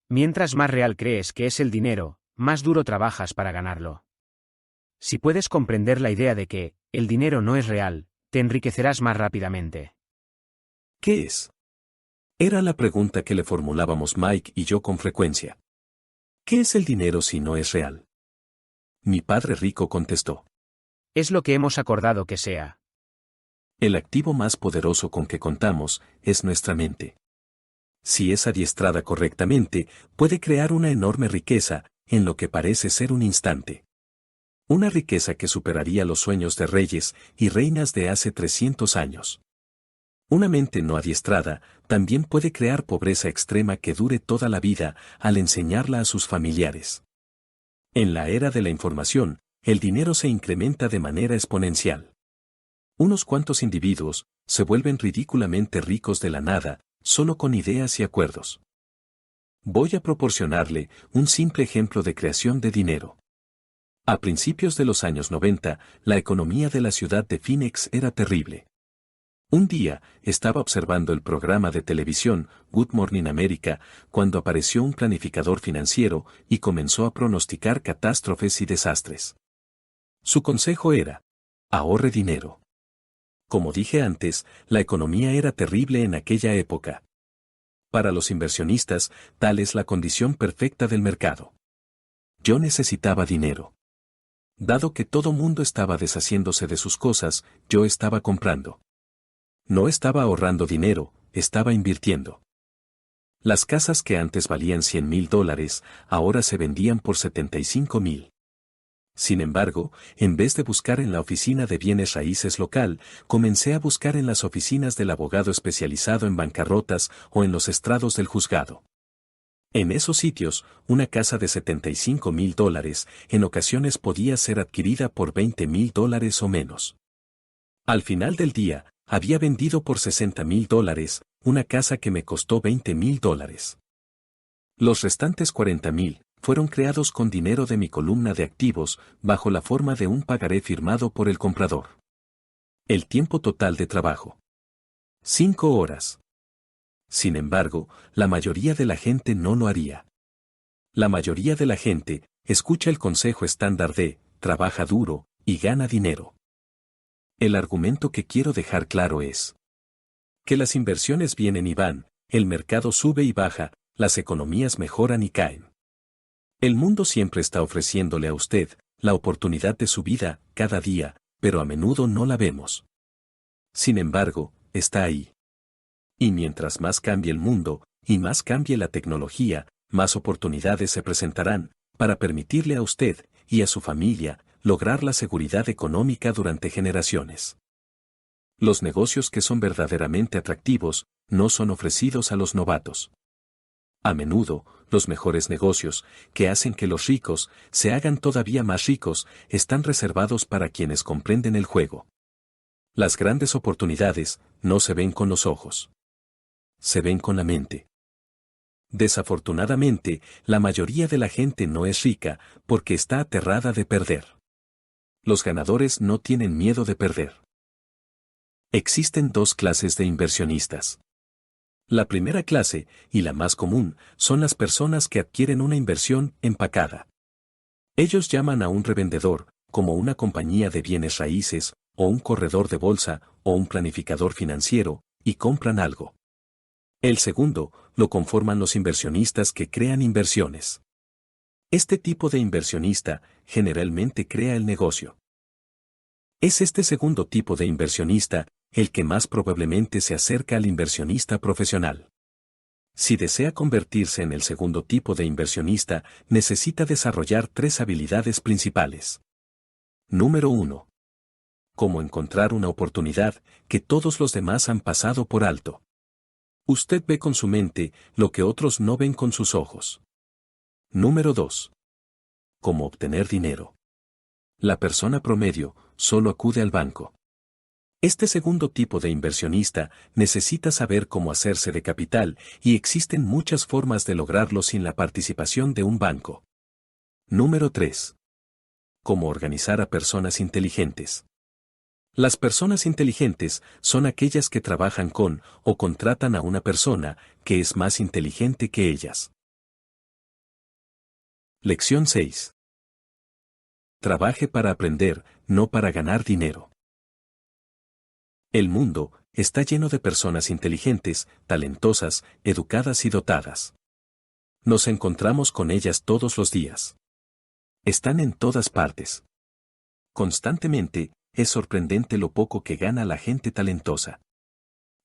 Mientras más real crees que es el dinero, más duro trabajas para ganarlo. Si puedes comprender la idea de que el dinero no es real, Te enriquecerás más rápidamente. ¿Qué es? Era la pregunta que le formulábamos Mike y yo con frecuencia. ¿Qué es el dinero si no es real? Mi padre rico contestó. Es lo que hemos acordado que sea. El activo más poderoso con que contamos es nuestra mente. Si es adiestrada correctamente, puede crear una enorme riqueza, en lo que parece ser un instante. Una riqueza que superaría los sueños de reyes y reinas de hace 300 años. Una mente no adiestrada también puede crear pobreza extrema que dure toda la vida al enseñarla a sus familiares. En la era de la información, el dinero se incrementa de manera exponencial. Unos cuantos individuos se vuelven ridículamente ricos de la nada, solo con ideas y acuerdos. Voy a proporcionarle un simple ejemplo de creación de dinero. A principios de los años 90, la economía de la ciudad de Phoenix era terrible. Un día, estaba observando el programa de televisión Good Morning America cuando apareció un planificador financiero y comenzó a pronosticar catástrofes y desastres. Su consejo era: ahorre dinero. Como dije antes, la economía era terrible en aquella época. Para los inversionistas, tal es la condición perfecta del mercado. Yo necesitaba dinero. Dado que todo mundo estaba deshaciéndose de sus cosas, yo estaba comprando. No estaba ahorrando dinero, estaba invirtiendo. Las casas que antes valían $100,000, ahora se vendían por $75,000. Sin embargo, en vez de buscar en la oficina de bienes raíces local, comencé a buscar en las oficinas del abogado especializado en bancarrotas o en los estrados del juzgado. En esos sitios, una casa de $75,000 en ocasiones podía ser adquirida por $20,000 o menos. Al final del día, había vendido por $60,000 una casa que me costó $20,000. Los restantes $40,000 fueron creados con dinero de mi columna de activos bajo la forma de un pagaré firmado por el comprador. El tiempo total de trabajo: 5 horas. Sin embargo, la mayoría de la gente no lo haría. La mayoría de la gente escucha el consejo estándar de trabaja duro y gana dinero. El argumento que quiero dejar claro es que las inversiones vienen y van, el mercado sube y baja, las economías mejoran y caen. El mundo siempre está ofreciéndole a usted la oportunidad de su vida cada día, pero a menudo no la vemos. Sin embargo, está ahí. Y mientras más cambie el mundo, y más cambie la tecnología, más oportunidades se presentarán para permitirle a usted y a su familia lograr la seguridad económica durante generaciones. Los negocios que son verdaderamente atractivos no son ofrecidos a los novatos. A menudo, los mejores negocios, que hacen que los ricos se hagan todavía más ricos, están reservados para quienes comprenden el juego. Las grandes oportunidades no se ven con los ojos. Se ven con la mente. Desafortunadamente, la mayoría de la gente no es rica porque está aterrada de perder. Los ganadores no tienen miedo de perder. Existen dos clases de inversionistas. La primera clase, y la más común, son las personas que adquieren una inversión empacada. Ellos llaman a un revendedor, como una compañía de bienes raíces, o un corredor de bolsa, o un planificador financiero, y compran algo. El segundo, lo conforman los inversionistas que crean inversiones. Este tipo de inversionista, generalmente crea el negocio. Es este segundo tipo de inversionista, el que más probablemente se acerca al inversionista profesional. Si desea convertirse en el segundo tipo de inversionista, necesita desarrollar 3 habilidades principales. Número 1. Cómo encontrar una oportunidad que todos los demás han pasado por alto. Usted ve con su mente lo que otros no ven con sus ojos. Número 2. Cómo obtener dinero. La persona promedio solo acude al banco. Este segundo tipo de inversionista necesita saber cómo hacerse de capital y existen muchas formas de lograrlo sin la participación de un banco. Número 3. Cómo organizar a personas inteligentes. Las personas inteligentes son aquellas que trabajan con o contratan a una persona que es más inteligente que ellas. Lección 6. Trabaje para aprender, no para ganar dinero. El mundo está lleno de personas inteligentes, talentosas, educadas y dotadas. Nos encontramos con ellas todos los días. Están en todas partes. Constantemente, es sorprendente lo poco que gana la gente talentosa.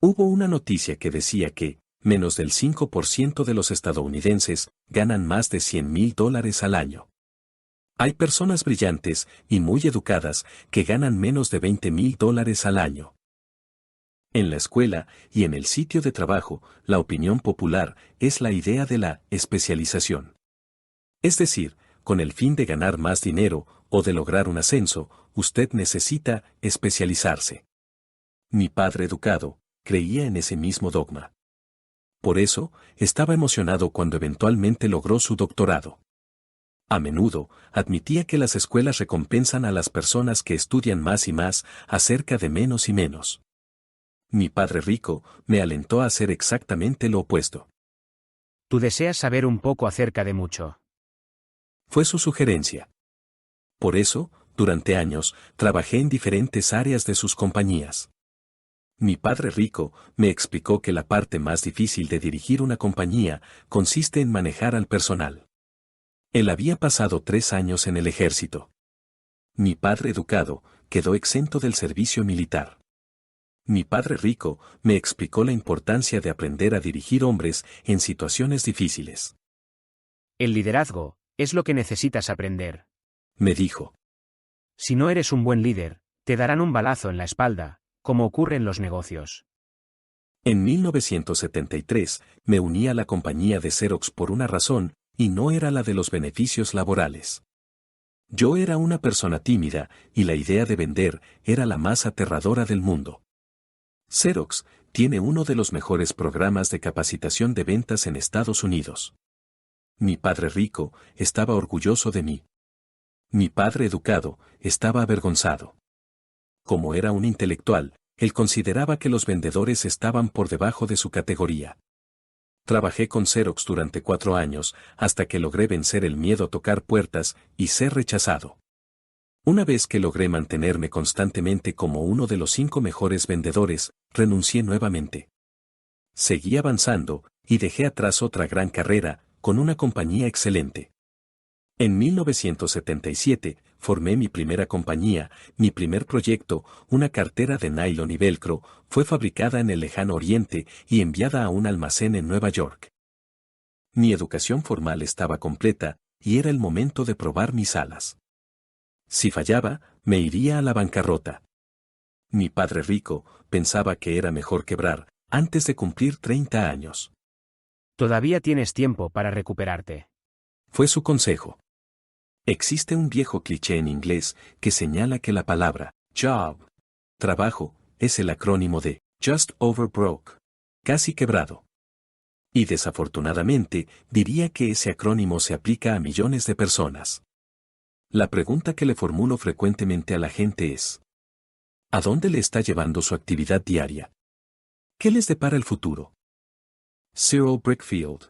Hubo una noticia que decía que, menos del 5% de los estadounidenses ganan más de $100,000 al año. Hay personas brillantes y muy educadas que ganan menos de $20,000 al año. En la escuela y en el sitio de trabajo, la opinión popular es la idea de la especialización. Es decir, con el fin de ganar más dinero o de lograr un ascenso, usted necesita especializarse. Mi padre educado creía en ese mismo dogma. Por eso, estaba emocionado cuando eventualmente logró su doctorado. A menudo, admitía que las escuelas recompensan a las personas que estudian más y más acerca de menos y menos. Mi padre rico me alentó a hacer exactamente lo opuesto. Tú deseas saber un poco acerca de mucho. Fue su sugerencia. Por eso, durante años, trabajé en diferentes áreas de sus compañías. Mi padre rico me explicó que la parte más difícil de dirigir una compañía consiste en manejar al personal. Él había pasado 3 años en el ejército. Mi padre educado quedó exento del servicio militar. Mi padre rico me explicó la importancia de aprender a dirigir hombres en situaciones difíciles. El liderazgo es lo que necesitas aprender. Me dijo. Si no eres un buen líder, te darán un balazo en la espalda, como ocurre en los negocios. En 1973, me uní a la compañía de Xerox por una razón, y no era la de los beneficios laborales. Yo era una persona tímida, y la idea de vender era la más aterradora del mundo. Xerox tiene uno de los mejores programas de capacitación de ventas en Estados Unidos. Mi padre rico estaba orgulloso de mí. Mi padre educado estaba avergonzado. Como era un intelectual, él consideraba que los vendedores estaban por debajo de su categoría. Trabajé con Xerox durante 4 años, hasta que logré vencer el miedo a tocar puertas y ser rechazado. Una vez que logré mantenerme constantemente como uno de los 5 mejores vendedores, renuncié nuevamente. Seguí avanzando, y dejé atrás otra gran carrera, con una compañía excelente. En 1977, formé mi primera compañía. Mi primer proyecto, una cartera de nylon y velcro, fue fabricada en el lejano oriente y enviada a un almacén en Nueva York. Mi educación formal estaba completa, y era el momento de probar mis alas. Si fallaba, me iría a la bancarrota. Mi padre rico pensaba que era mejor quebrar antes de cumplir 30 años. Todavía tienes tiempo para recuperarte. Fue su consejo. Existe un viejo cliché en inglés que señala que la palabra job, trabajo, es el acrónimo de just over broke, casi quebrado. Y desafortunadamente, diría que ese acrónimo se aplica a millones de personas. La pregunta que le formulo frecuentemente a la gente es: ¿a dónde le está llevando su actividad diaria? ¿Qué les depara el futuro? Cyril Brickfield,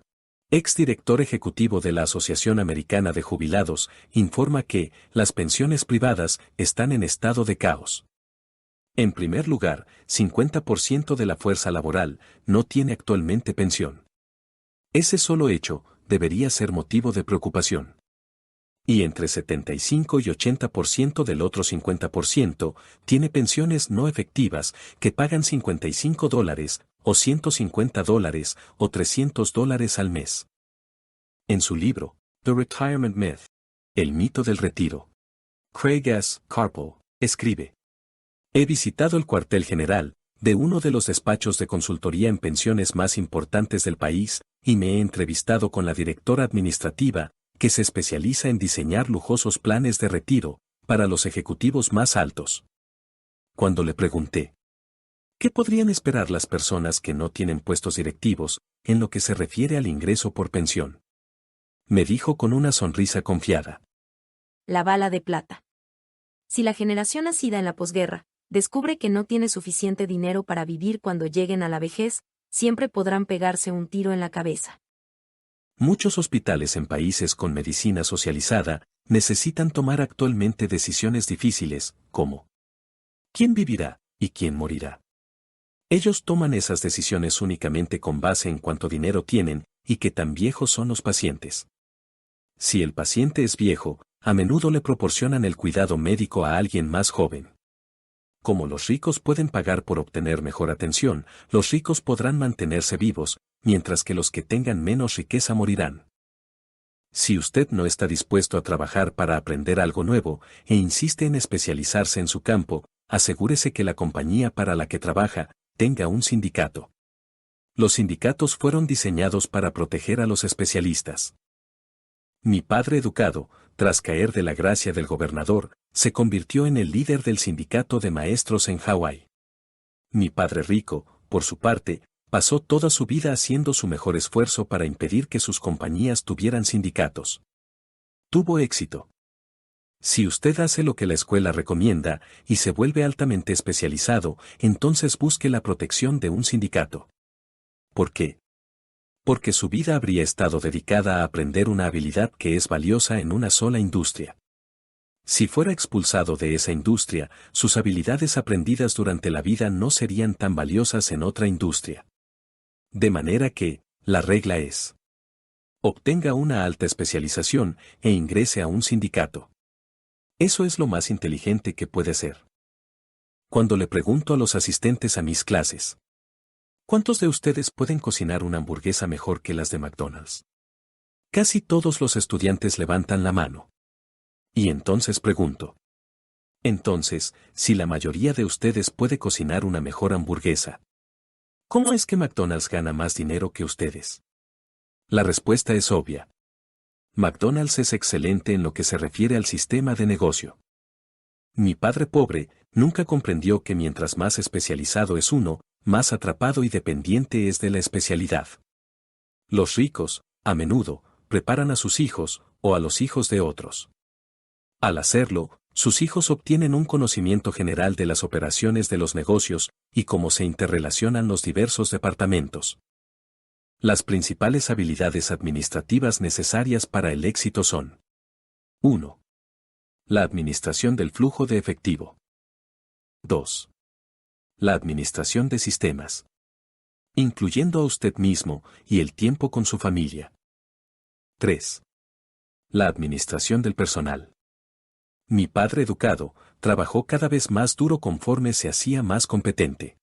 exdirector ejecutivo de la Asociación Americana de Jubilados, informa que las pensiones privadas están en estado de caos. En primer lugar, 50% de la fuerza laboral no tiene actualmente pensión. Ese solo hecho debería ser motivo de preocupación. Y entre 75 y 80% del otro 50% tiene pensiones no efectivas que pagan $55, o $150 o $300 al mes. En su libro, The Retirement Myth, El mito del retiro, Craig S. Carpel escribe: he visitado el cuartel general de uno de los despachos de consultoría en pensiones más importantes del país y me he entrevistado con la directora administrativa, que se especializa en diseñar lujosos planes de retiro para los ejecutivos más altos. Cuando le pregunté, ¿qué podrían esperar las personas que no tienen puestos directivos en lo que se refiere al ingreso por pensión? Me dijo con una sonrisa confiada: La bala de plata. Si la generación nacida en la posguerra descubre que no tiene suficiente dinero para vivir cuando lleguen a la vejez, siempre podrán pegarse un tiro en la cabeza. Muchos hospitales en países con medicina socializada necesitan tomar actualmente decisiones difíciles, como ¿quién vivirá y quién morirá? Ellos toman esas decisiones únicamente con base en cuánto dinero tienen y qué tan viejos son los pacientes. Si el paciente es viejo, a menudo le proporcionan el cuidado médico a alguien más joven. Como los ricos pueden pagar por obtener mejor atención, los ricos podrán mantenerse vivos, mientras que los que tengan menos riqueza morirán. Si usted no está dispuesto a trabajar para aprender algo nuevo e insiste en especializarse en su campo, asegúrese que la compañía para la que trabaja tenga un sindicato. Los sindicatos fueron diseñados para proteger a los especialistas. Mi padre educado, tras caer de la gracia del gobernador, se convirtió en el líder del sindicato de maestros en Hawái. Mi padre rico, por su parte, pasó toda su vida haciendo su mejor esfuerzo para impedir que sus compañías tuvieran sindicatos. Tuvo éxito. Si usted hace lo que la escuela recomienda y se vuelve altamente especializado, entonces busque la protección de un sindicato. ¿Por qué? Porque su vida habría estado dedicada a aprender una habilidad que es valiosa en una sola industria. Si fuera expulsado de esa industria, sus habilidades aprendidas durante la vida no serían tan valiosas en otra industria. De manera que, la regla es: obtenga una alta especialización e ingrese a un sindicato. Eso es lo más inteligente que puede hacer. Cuando le pregunto a los asistentes a mis clases, ¿cuántos de ustedes pueden cocinar una hamburguesa mejor que las de McDonald's? Casi todos los estudiantes levantan la mano. Y entonces pregunto: entonces, si la mayoría de ustedes puede cocinar una mejor hamburguesa, ¿cómo es que McDonald's gana más dinero que ustedes? La respuesta es obvia. McDonald's es excelente en lo que se refiere al sistema de negocio. Mi padre pobre nunca comprendió que mientras más especializado es uno, más atrapado y dependiente es de la especialidad. Los ricos, a menudo, preparan a sus hijos, o a los hijos de otros. Al hacerlo, sus hijos obtienen un conocimiento general de las operaciones de los negocios y cómo se interrelacionan los diversos departamentos. Las principales habilidades administrativas necesarias para el éxito son: 1. La administración del flujo de efectivo. 2. La administración de sistemas, incluyendo a usted mismo y el tiempo con su familia. 3. La administración del personal. Mi padre educado trabajó cada vez más duro conforme se hacía más competente.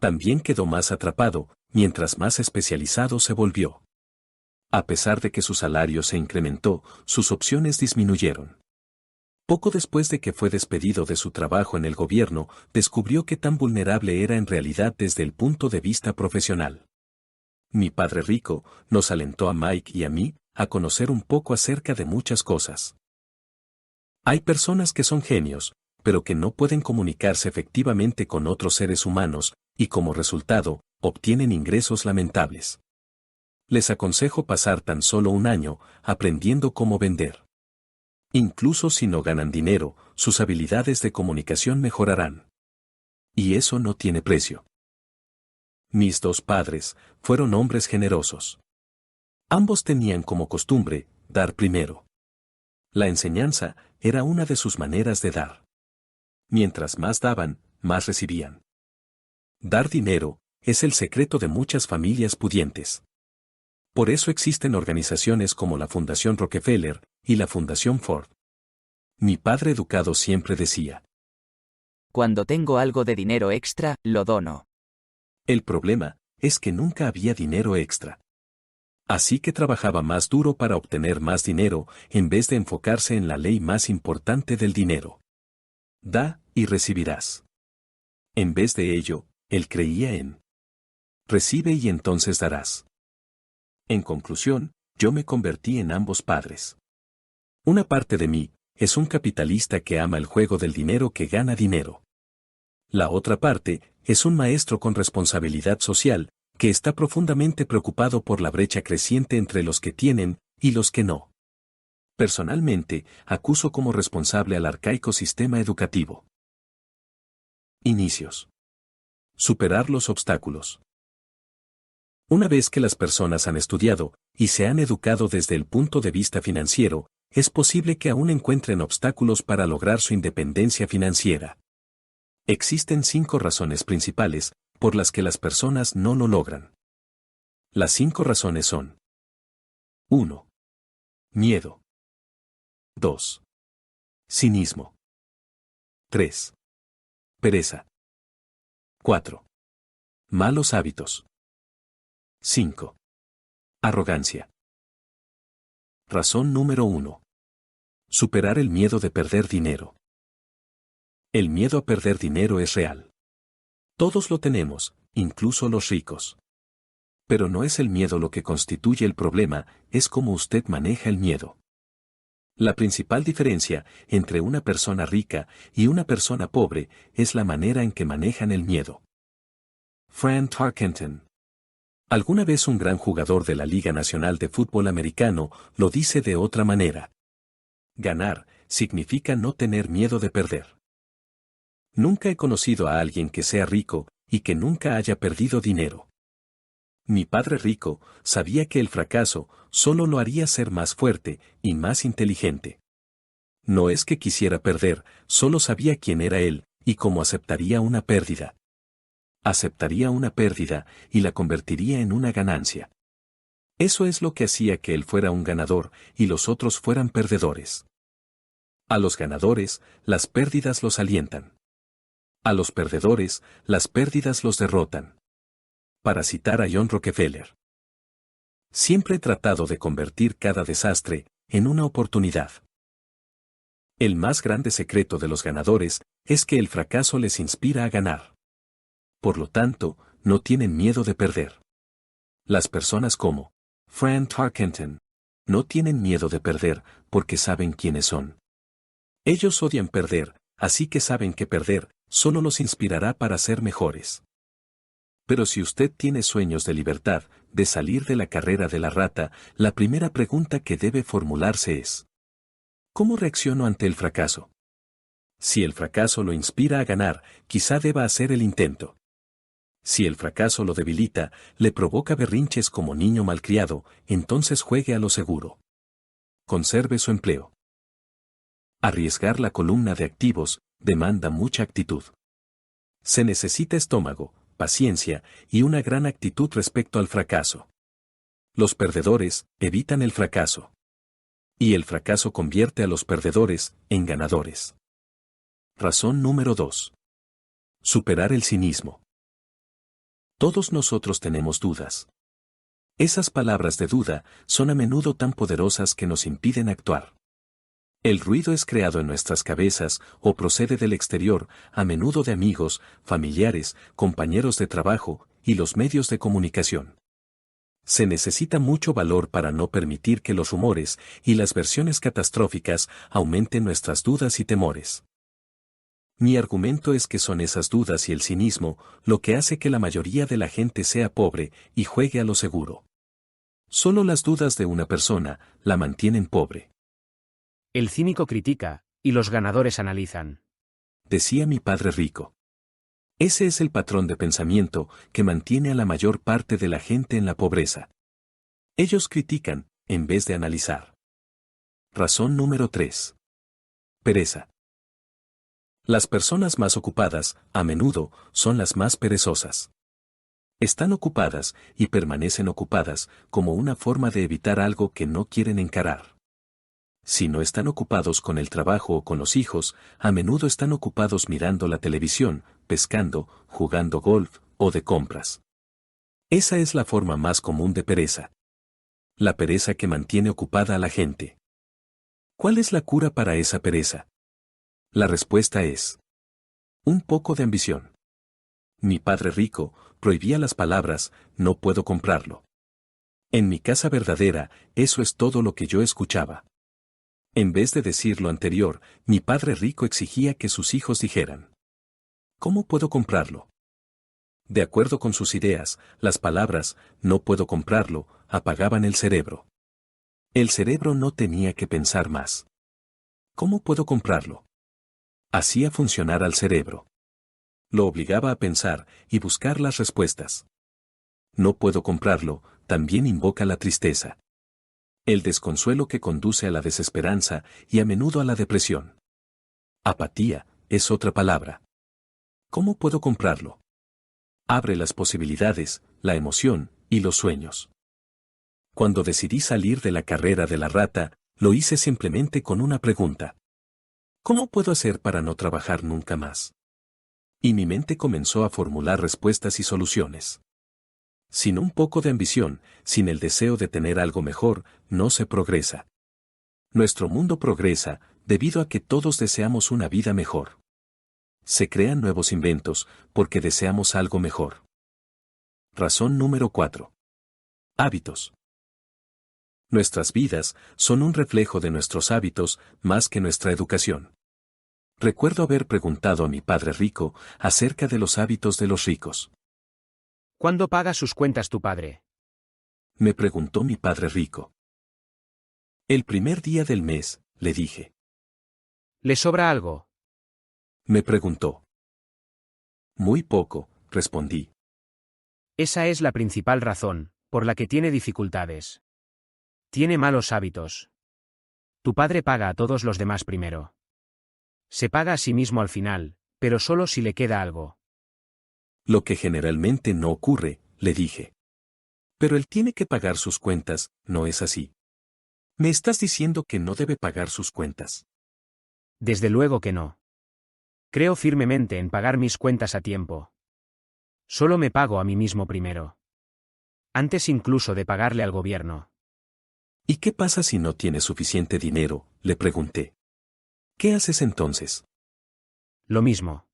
También quedó más atrapado mientras más especializado se volvió. A pesar de que su salario se incrementó, sus opciones disminuyeron. Poco después de que fue despedido de su trabajo en el gobierno, descubrió qué tan vulnerable era en realidad desde el punto de vista profesional. Mi padre rico nos alentó a Mike y a mí a conocer un poco acerca de muchas cosas. Hay personas que son genios, pero que no pueden comunicarse efectivamente con otros seres humanos, y como resultado, obtienen ingresos lamentables. Les aconsejo pasar tan solo un año aprendiendo cómo vender. Incluso si no ganan dinero, sus habilidades de comunicación mejorarán. Y eso no tiene precio. Mis dos padres fueron hombres generosos. Ambos tenían como costumbre dar primero. La enseñanza era una de sus maneras de dar. Mientras más daban, más recibían. Dar dinero es el secreto de muchas familias pudientes. Por eso existen organizaciones como la Fundación Rockefeller y la Fundación Ford. Mi padre educado siempre decía: Cuando tengo algo de dinero extra, lo dono. El problema es que nunca había dinero extra. Así que trabajaba más duro para obtener más dinero en vez de enfocarse en la ley más importante del dinero. Da y recibirás. En vez de ello, él creía en: recibe y entonces darás. En conclusión, yo me convertí en ambos padres. Una parte de mí es un capitalista que ama el juego del dinero que gana dinero. La otra parte es un maestro con responsabilidad social que está profundamente preocupado por la brecha creciente entre los que tienen y los que no. Personalmente, acuso como responsable al arcaico sistema educativo. Inicios. Superar los obstáculos. Una vez que las personas han estudiado y se han educado desde el punto de vista financiero, es posible que aún encuentren obstáculos para lograr su independencia financiera. Existen 5 razones principales por las que las personas no lo logran. Las 5 razones son: 1. Miedo. 2. Cinismo. 3. Pereza. 4. Malos hábitos. 5. Arrogancia. Razón número 1. Superar el miedo de perder dinero. El miedo a perder dinero es real. Todos lo tenemos, incluso los ricos. Pero no es el miedo lo que constituye el problema, es cómo usted maneja el miedo. La principal diferencia entre una persona rica y una persona pobre es la manera en que manejan el miedo. Fran Tarkenton. Alguna vez un gran jugador de la Liga Nacional de Fútbol Americano lo dice de otra manera. Ganar significa no tener miedo de perder. Nunca he conocido a alguien que sea rico y que nunca haya perdido dinero. Mi padre rico sabía que el fracaso solo lo haría ser más fuerte y más inteligente. No es que quisiera perder, solo sabía quién era él y cómo aceptaría una pérdida. Aceptaría una pérdida y la convertiría en una ganancia. Eso es lo que hacía que él fuera un ganador y los otros fueran perdedores. A los ganadores, las pérdidas los alientan. A los perdedores, las pérdidas los derrotan. Para citar a John Rockefeller. Siempre he tratado de convertir cada desastre en una oportunidad. El más grande secreto de los ganadores es que el fracaso les inspira a ganar. Por lo tanto, no tienen miedo de perder. Las personas como Fran Tarkenton no tienen miedo de perder porque saben quiénes son. Ellos odian perder, así que saben que perder solo los inspirará para ser mejores. Pero si usted tiene sueños de libertad, de salir de la carrera de la rata, la primera pregunta que debe formularse es: ¿cómo reacciono ante el fracaso? Si el fracaso lo inspira a ganar, quizá deba hacer el intento. Si el fracaso lo debilita, le provoca berrinches como niño malcriado, entonces juegue a lo seguro. Conserve su empleo. Arriesgar la columna de activos demanda mucha actitud. Se necesita estómago, paciencia y una gran actitud respecto al fracaso. Los perdedores evitan el fracaso. Y el fracaso convierte a los perdedores en ganadores. Razón número 2. Superar el cinismo. Todos nosotros tenemos dudas. Esas palabras de duda son a menudo tan poderosas que nos impiden actuar. El ruido es creado en nuestras cabezas o procede del exterior, a menudo de amigos, familiares, compañeros de trabajo y los medios de comunicación. Se necesita mucho valor para no permitir que los rumores y las versiones catastróficas aumenten nuestras dudas y temores. Mi argumento es que son esas dudas y el cinismo lo que hace que la mayoría de la gente sea pobre y juegue a lo seguro. Solo las dudas de una persona la mantienen pobre. El cínico critica, y los ganadores analizan. Decía mi padre rico. Ese es el patrón de pensamiento que mantiene a la mayor parte de la gente en la pobreza. Ellos critican, en vez de analizar. Razón número 3. Pereza. Las personas más ocupadas, a menudo, son las más perezosas. Están ocupadas y permanecen ocupadas como una forma de evitar algo que no quieren encarar. Si no están ocupados con el trabajo o con los hijos, a menudo están ocupados mirando la televisión, pescando, jugando golf o de compras. Esa es la forma más común de pereza. La pereza que mantiene ocupada a la gente. ¿Cuál es la cura para esa pereza? La respuesta es: un poco de ambición. Mi padre rico prohibía las palabras "no puedo comprarlo". En mi casa verdadera, eso es todo lo que yo escuchaba. En vez de decir lo anterior, mi padre rico exigía que sus hijos dijeran: ¿cómo puedo comprarlo? De acuerdo con sus ideas, las palabras "no puedo comprarlo" apagaban el cerebro. El cerebro no tenía que pensar más. ¿Cómo puedo comprarlo? Hacía funcionar al cerebro. Lo obligaba a pensar y buscar las respuestas. No puedo comprarlo, también invoca la tristeza. El desconsuelo que conduce a la desesperanza y a menudo a la depresión. Apatía es otra palabra. ¿Cómo puedo comprarlo? Abre las posibilidades, la emoción y los sueños. Cuando decidí salir de la carrera de la rata, lo hice simplemente con una pregunta. ¿Cómo puedo hacer para no trabajar nunca más? Y mi mente comenzó a formular respuestas y soluciones. Sin un poco de ambición, sin el deseo de tener algo mejor, no se progresa. Nuestro mundo progresa debido a que todos deseamos una vida mejor. Se crean nuevos inventos porque deseamos algo mejor. Razón número 4. Hábitos. Nuestras vidas son un reflejo de nuestros hábitos más que nuestra educación. Recuerdo haber preguntado a mi padre rico acerca de los hábitos de los ricos. ¿Cuándo paga sus cuentas tu padre? Me preguntó mi padre rico. El primer día del mes, le dije. ¿Le sobra algo? Me preguntó. Muy poco, respondí. Esa es la principal razón, por la que tiene dificultades. Tiene malos hábitos. Tu padre paga a todos los demás primero. Se paga a sí mismo al final, pero solo si le queda algo. Lo que generalmente no ocurre, le dije. Pero él tiene que pagar sus cuentas, ¿no es así? ¿Me estás diciendo que no debe pagar sus cuentas? Desde luego que no. Creo firmemente en pagar mis cuentas a tiempo. Solo me pago a mí mismo primero. Antes incluso de pagarle al gobierno. ¿Y qué pasa si no tienes suficiente dinero?, le pregunté. ¿Qué haces entonces? Lo mismo.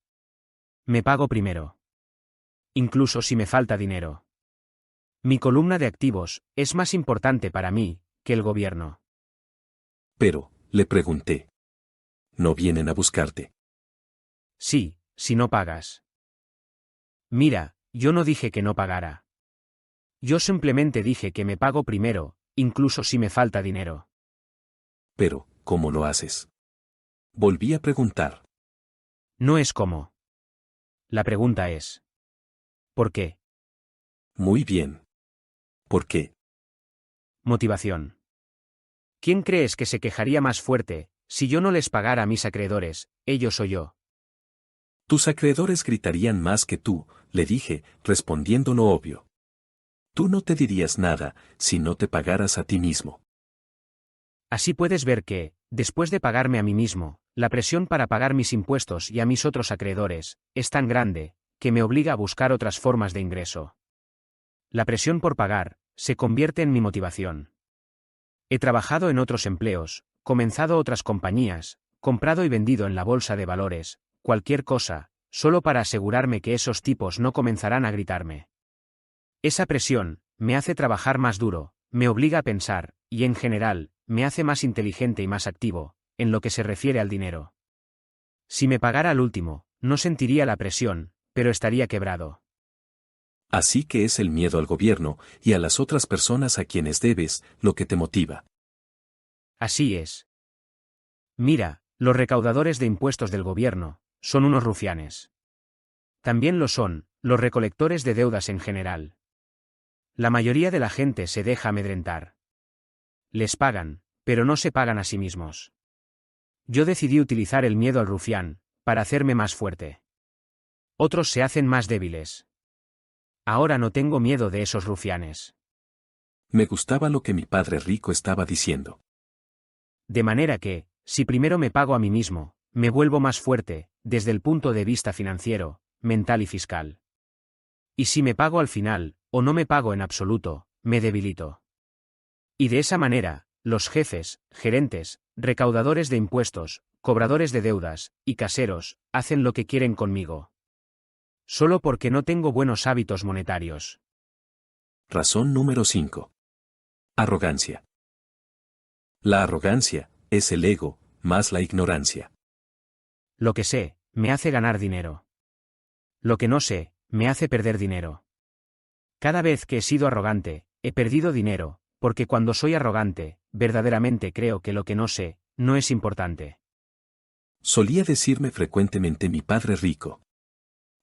Me pago primero. Incluso si me falta dinero. Mi columna de activos es más importante para mí que el gobierno. Pero, le pregunté. ¿No vienen a buscarte? Sí, si no pagas. Mira, yo no dije que no pagara. Yo simplemente dije que me pago primero, incluso si me falta dinero. Pero, ¿cómo lo haces? Volví a preguntar. No es cómo. La pregunta es: ¿por qué? Muy bien. ¿Por qué? Motivación. ¿Quién crees que se quejaría más fuerte si yo no les pagara a mis acreedores, ellos o yo? Tus acreedores gritarían más que tú, le dije, respondiendo lo obvio. Tú no te dirías nada si no te pagaras a ti mismo. Así puedes ver que, después de pagarme a mí mismo, la presión para pagar mis impuestos y a mis otros acreedores es tan grande que me obliga a buscar otras formas de ingreso. La presión por pagar se convierte en mi motivación. He trabajado en otros empleos, comenzado otras compañías, comprado y vendido en la bolsa de valores, cualquier cosa, solo para asegurarme que esos tipos no comenzarán a gritarme. Esa presión me hace trabajar más duro, me obliga a pensar, y en general, me hace más inteligente y más activo, en lo que se refiere al dinero. Si me pagara al último, no sentiría la presión, pero estaría quebrado. Así que es el miedo al gobierno y a las otras personas a quienes debes lo que te motiva. Así es. Mira, los recaudadores de impuestos del gobierno son unos rufianes. También lo son los recolectores de deudas en general. La mayoría de la gente se deja amedrentar. Les pagan, pero no se pagan a sí mismos. Yo decidí utilizar el miedo al rufián para hacerme más fuerte. Otros se hacen más débiles. Ahora no tengo miedo de esos rufianes. Me gustaba lo que mi padre rico estaba diciendo. De manera que, si primero me pago a mí mismo, me vuelvo más fuerte, desde el punto de vista financiero, mental y fiscal. Y si me pago al final, o no me pago en absoluto, me debilito. Y de esa manera, los jefes, gerentes, recaudadores de impuestos, cobradores de deudas, y caseros, hacen lo que quieren conmigo. Solo porque no tengo buenos hábitos monetarios. Razón número 5. Arrogancia. La arrogancia es el ego, más la ignorancia. Lo que sé, me hace ganar dinero. Lo que no sé, me hace perder dinero. Cada vez que he sido arrogante, he perdido dinero, porque cuando soy arrogante, verdaderamente creo que lo que no sé, no es importante. Solía decirme frecuentemente mi padre rico.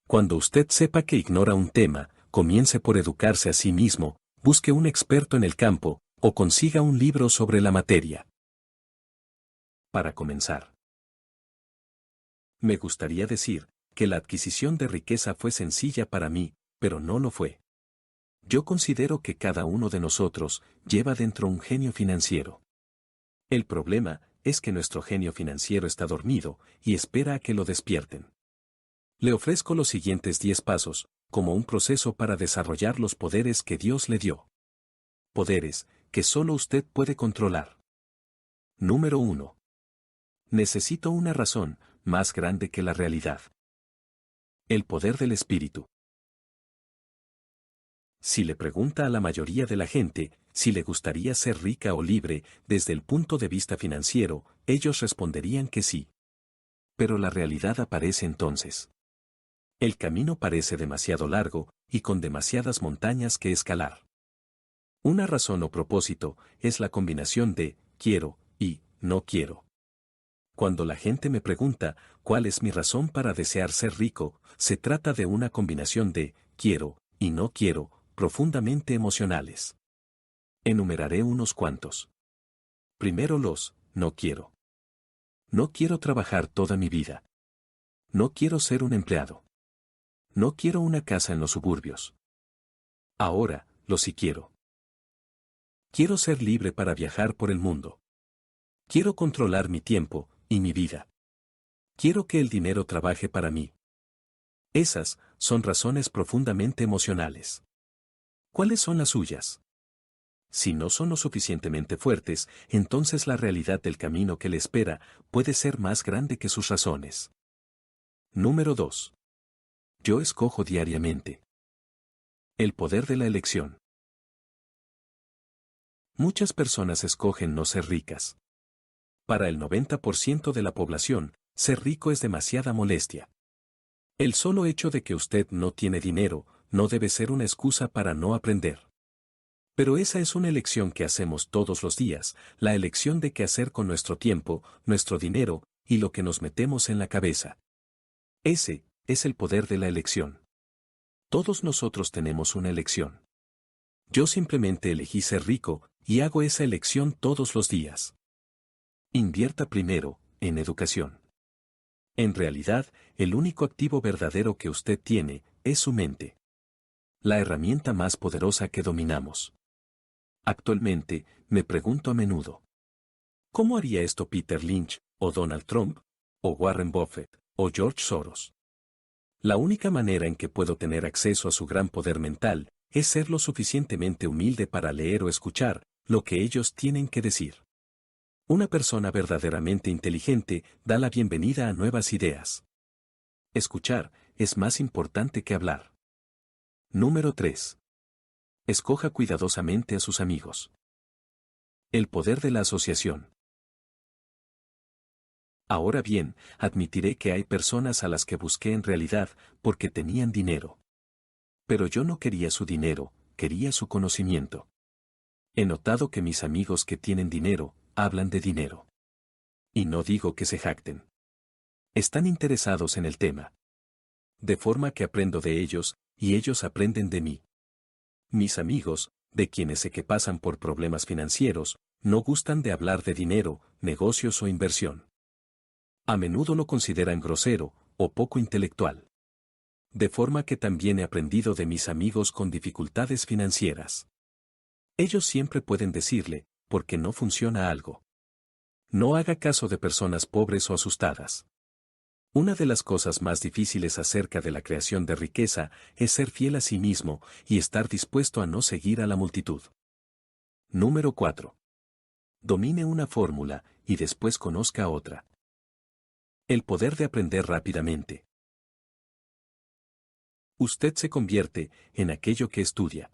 Cuando usted sepa que ignora un tema, comience por educarse a sí mismo, busque un experto en el campo, o consiga un libro sobre la materia. Para comenzar, me gustaría decir que la adquisición de riqueza fue sencilla para mí, pero no lo fue. Yo considero que cada uno de nosotros lleva dentro un genio financiero. El problema es que nuestro genio financiero está dormido y espera a que lo despierten. Le ofrezco los siguientes 10 pasos, como un proceso para desarrollar los poderes que Dios le dio. Poderes que solo usted puede controlar. Número 1. Necesito una razón más grande que la realidad. El poder del espíritu. Si le pregunta a la mayoría de la gente si le gustaría ser rica o libre desde el punto de vista financiero, ellos responderían que sí. Pero la realidad aparece entonces. El camino parece demasiado largo y con demasiadas montañas que escalar. Una razón o propósito es la combinación de quiero y no quiero. Cuando la gente me pregunta cuál es mi razón para desear ser rico, se trata de una combinación de quiero y no quiero, profundamente emocionales. Enumeraré unos cuantos. Primero los no quiero. No quiero trabajar toda mi vida. No quiero ser un empleado. No quiero una casa en los suburbios. Ahora, lo sí quiero. Quiero ser libre para viajar por el mundo. Quiero controlar mi tiempo y mi vida. Quiero que el dinero trabaje para mí. Esas son razones profundamente emocionales. ¿Cuáles son las suyas? Si no son lo suficientemente fuertes, entonces la realidad del camino que le espera puede ser más grande que sus razones. Número 2. Yo escojo diariamente. El poder de la elección. Muchas personas escogen no ser ricas. Para el 90% de la población, ser rico es demasiada molestia. El solo hecho de que usted no tiene dinero no debe ser una excusa para no aprender. Pero esa es una elección que hacemos todos los días, la elección de qué hacer con nuestro tiempo, nuestro dinero y lo que nos metemos en la cabeza. Ese es el poder de la elección. Todos nosotros tenemos una elección. Yo simplemente elegí ser rico y hago esa elección todos los días. Invierta primero en educación. En realidad, el único activo verdadero que usted tiene es su mente. La herramienta más poderosa que dominamos. Actualmente, me pregunto a menudo. ¿Cómo haría esto Peter Lynch, o Donald Trump, o Warren Buffett, o George Soros? La única manera en que puedo tener acceso a su gran poder mental es ser lo suficientemente humilde para leer o escuchar lo que ellos tienen que decir. Una persona verdaderamente inteligente da la bienvenida a nuevas ideas. Escuchar es más importante que hablar. Número 3. Escoja cuidadosamente a sus amigos. El poder de la asociación. Ahora bien, admitiré que hay personas a las que busqué en realidad porque tenían dinero. Pero yo no quería su dinero, quería su conocimiento. He notado que mis amigos que tienen dinero, hablan de dinero. Y no digo que se jacten. Están interesados en el tema. De forma que aprendo de ellos, y ellos aprenden de mí. Mis amigos, de quienes sé que pasan por problemas financieros, no gustan de hablar de dinero, negocios o inversión. A menudo lo consideran grosero, o poco intelectual. De forma que también he aprendido de mis amigos con dificultades financieras. Ellos siempre pueden decirle, ¿por qué no funciona algo? No haga caso de personas pobres o asustadas. Una de las cosas más difíciles acerca de la creación de riqueza es ser fiel a sí mismo y estar dispuesto a no seguir a la multitud. Número 4. Domine una fórmula y después conozca otra. El poder de aprender rápidamente. Usted se convierte en aquello que estudia.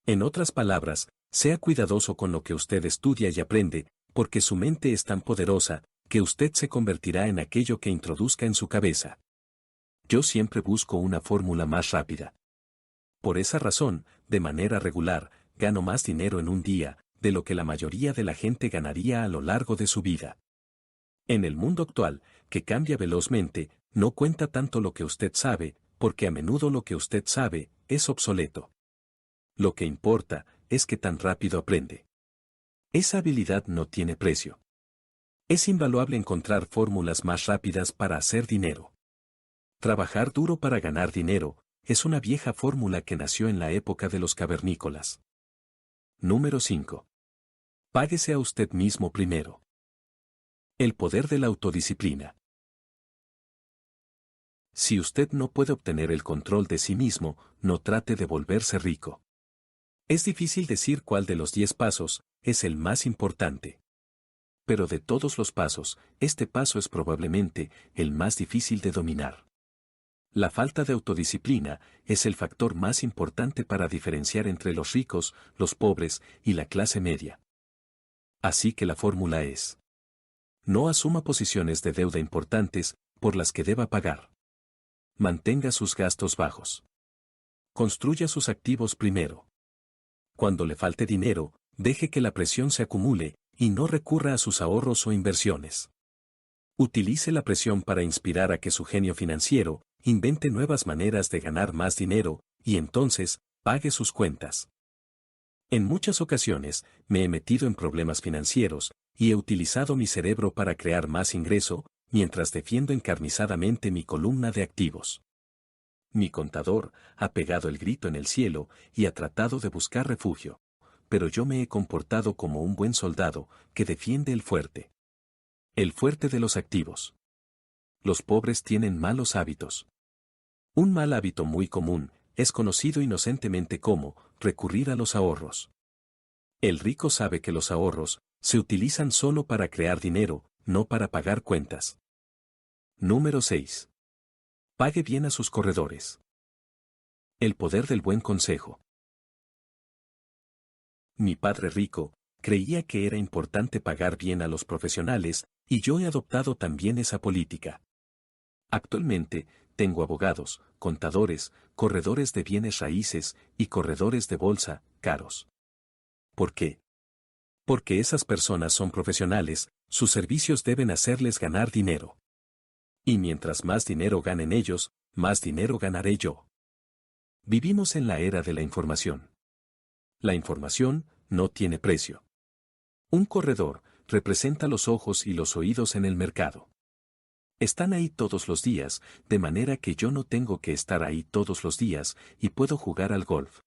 En otras palabras, sea cuidadoso con lo que usted estudia y aprende, porque su mente es tan poderosa, que usted se convertirá en aquello que introduzca en su cabeza. Yo siempre busco una fórmula más rápida. Por esa razón, de manera regular, gano más dinero en un día, de lo que la mayoría de la gente ganaría a lo largo de su vida. En el mundo actual, que cambia velozmente, no cuenta tanto lo que usted sabe, porque a menudo lo que usted sabe es obsoleto. Lo que importa es que tan rápido aprende. Esa habilidad no tiene precio. Es invaluable encontrar fórmulas más rápidas para hacer dinero. Trabajar duro para ganar dinero es una vieja fórmula que nació en la época de los cavernícolas. Número 5. Páguese a usted mismo primero. El poder de la autodisciplina. Si usted no puede obtener el control de sí mismo, no trate de volverse rico. Es difícil decir cuál de los 10 pasos es el más importante. Pero de todos los pasos, este paso es probablemente el más difícil de dominar. La falta de autodisciplina es el factor más importante para diferenciar entre los ricos, los pobres y la clase media. Así que la fórmula es: no asuma posiciones de deuda importantes por las que deba pagar. Mantenga sus gastos bajos. Construya sus activos primero. Cuando le falte dinero, deje que la presión se acumule y no recurra a sus ahorros o inversiones. Utilice la presión para inspirar a que su genio financiero invente nuevas maneras de ganar más dinero y entonces pague sus cuentas. En muchas ocasiones me he metido en problemas financieros y he utilizado mi cerebro para crear más ingreso mientras defiendo encarnizadamente mi columna de activos. Mi contador ha pegado el grito en el cielo y ha tratado de buscar refugio, pero yo me he comportado como un buen soldado que defiende el fuerte. El fuerte de los activos. Los pobres tienen malos hábitos. Un mal hábito muy común es conocido inocentemente como recurrir a los ahorros. El rico sabe que los ahorros se utilizan solo para crear dinero, no para pagar cuentas. Número 6. Pague bien a sus corredores. El poder del buen consejo. Mi padre rico creía que era importante pagar bien a los profesionales, y yo he adoptado también esa política. Actualmente, tengo abogados, contadores, corredores de bienes raíces y corredores de bolsa, caros. ¿Por qué? Porque esas personas son profesionales, sus servicios deben hacerles ganar dinero. Y mientras más dinero ganen ellos, más dinero ganaré yo. Vivimos en la era de la información. La información no tiene precio. Un corredor representa los ojos y los oídos en el mercado. Están ahí todos los días, de manera que yo no tengo que estar ahí todos los días y puedo jugar al golf.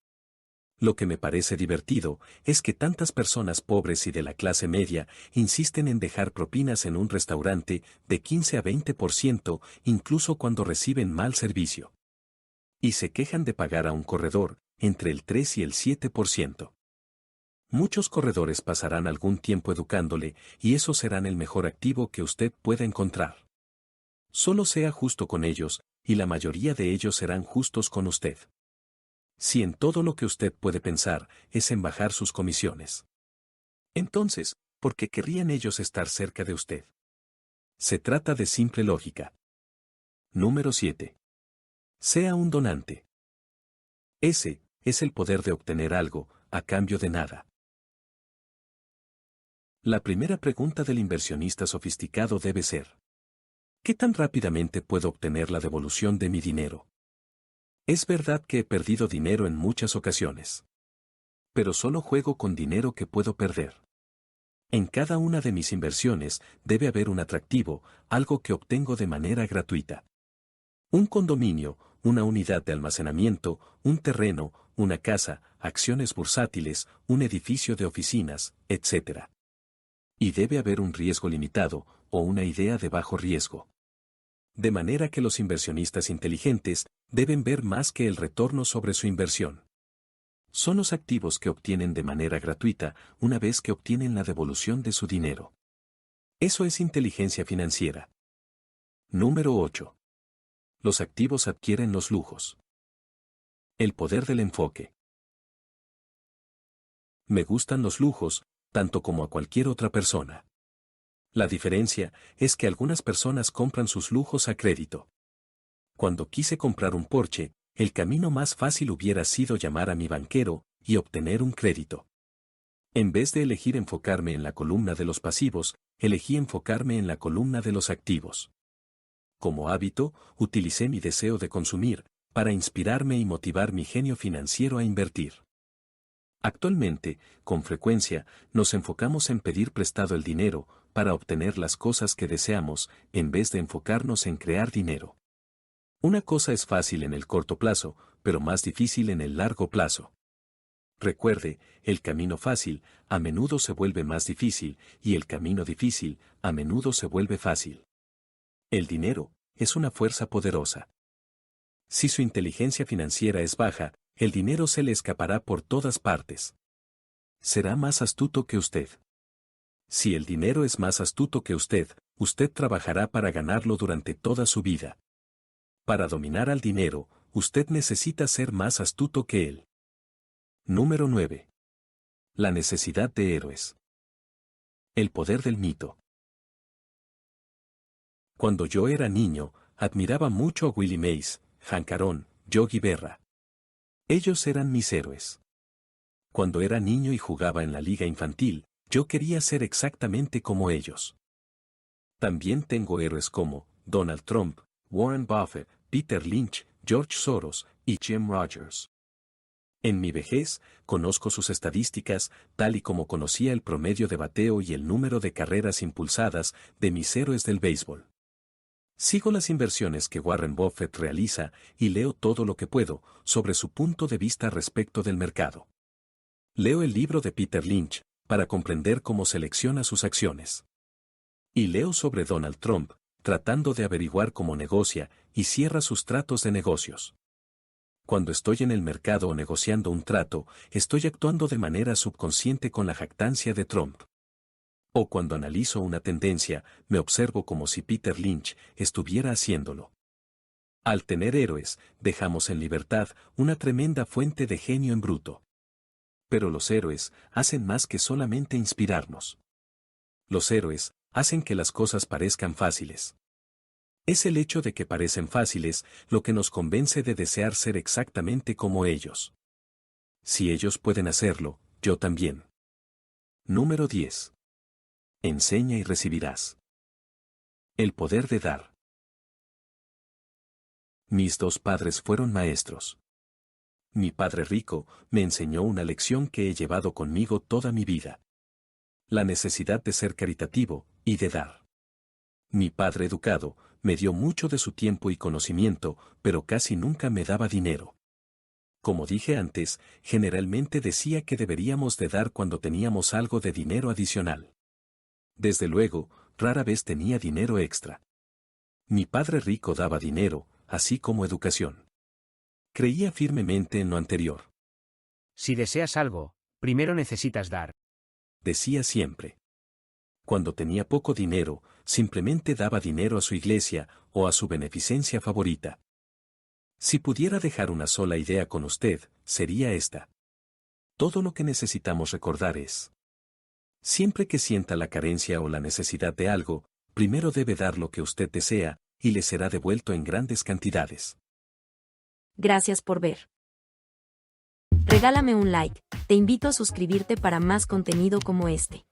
Lo que me parece divertido es que tantas personas pobres y de la clase media insisten en dejar propinas en un restaurante de 15 a 20%, incluso cuando reciben mal servicio. Y se quejan de pagar a un corredor entre el 3 y el 7%. Muchos corredores pasarán algún tiempo educándole y esos serán el mejor activo que usted pueda encontrar. Solo sea justo con ellos, y la mayoría de ellos serán justos con usted. Si en todo lo que usted puede pensar es en bajar sus comisiones, entonces, ¿por qué querrían ellos estar cerca de usted? Se trata de simple lógica. Número 7. Sea un donante. Ese es el poder de obtener algo a cambio de nada. La primera pregunta del inversionista sofisticado debe ser: ¿qué tan rápidamente puedo obtener la devolución de mi dinero? Es verdad que he perdido dinero en muchas ocasiones. Pero solo juego con dinero que puedo perder. En cada una de mis inversiones debe haber un atractivo, algo que obtengo de manera gratuita. Un condominio, una unidad de almacenamiento, un terreno, una casa, acciones bursátiles, un edificio de oficinas, etc. Y debe haber un riesgo limitado, o una idea de bajo riesgo. De manera que los inversionistas inteligentes deben ver más que el retorno sobre su inversión. Son los activos que obtienen de manera gratuita una vez que obtienen la devolución de su dinero. Eso es inteligencia financiera. Número 8. Los activos adquieren los lujos. El poder del enfoque. Me gustan los lujos, tanto como a cualquier otra persona. La diferencia es que algunas personas compran sus lujos a crédito. Cuando quise comprar un Porsche, el camino más fácil hubiera sido llamar a mi banquero y obtener un crédito. En vez de elegir enfocarme en la columna de los pasivos, elegí enfocarme en la columna de los activos. Como hábito, utilicé mi deseo de consumir para inspirarme y motivar mi genio financiero a invertir. Actualmente, con frecuencia, nos enfocamos en pedir prestado el dinero para obtener las cosas que deseamos, en vez de enfocarnos en crear dinero. Una cosa es fácil en el corto plazo, pero más difícil en el largo plazo. Recuerde, el camino fácil a menudo se vuelve más difícil y el camino difícil a menudo se vuelve fácil. El dinero es una fuerza poderosa. Si su inteligencia financiera es baja, el dinero se le escapará por todas partes. Será más astuto que usted. Si el dinero es más astuto que usted trabajará para ganarlo durante toda su vida. Para dominar al dinero, usted necesita ser más astuto que él. Número 9. La necesidad de héroes. El poder del mito. Cuando yo era niño, admiraba mucho a Willie Mays, Hank Aaron, Yogi Berra. Ellos eran mis héroes. Cuando era niño y jugaba en la liga infantil, yo quería ser exactamente como ellos. También tengo héroes como Donald Trump, Warren Buffett, Peter Lynch, George Soros y Jim Rogers. En mi vejez, conozco sus estadísticas, tal y como conocía el promedio de bateo y el número de carreras impulsadas de mis héroes del béisbol. Sigo las inversiones que Warren Buffett realiza y leo todo lo que puedo sobre su punto de vista respecto del mercado. Leo el libro de Peter Lynch para comprender cómo selecciona sus acciones. Y leo sobre Donald Trump, tratando de averiguar cómo negocia y cierra sus tratos de negocios. Cuando estoy en el mercado o negociando un trato, estoy actuando de manera subconsciente con la jactancia de Trump. O cuando analizo una tendencia, me observo como si Peter Lynch estuviera haciéndolo. Al tener héroes, dejamos en libertad una tremenda fuente de genio en bruto. Pero los héroes hacen más que solamente inspirarnos. Los héroes hacen que las cosas parezcan fáciles. Es el hecho de que parecen fáciles lo que nos convence de desear ser exactamente como ellos. Si ellos pueden hacerlo, yo también. Número 10. Enseña y recibirás. El poder de dar. Mis dos padres fueron maestros. Mi padre rico me enseñó una lección que he llevado conmigo toda mi vida. La necesidad de ser caritativo y de dar. Mi padre educado me dio mucho de su tiempo y conocimiento, pero casi nunca me daba dinero. Como dije antes, generalmente decía que deberíamos de dar cuando teníamos algo de dinero adicional. Desde luego, rara vez tenía dinero extra. Mi padre rico daba dinero, así como educación. Creía firmemente en lo anterior. Si deseas algo, primero necesitas dar. Decía siempre. Cuando tenía poco dinero, simplemente daba dinero a su iglesia o a su beneficencia favorita. Si pudiera dejar una sola idea con usted, sería esta. Todo lo que necesitamos recordar es: siempre que sienta la carencia o la necesidad de algo, primero debe dar lo que usted desea, y le será devuelto en grandes cantidades. Gracias por ver. Regálame un like, te invito a suscribirte para más contenido como este.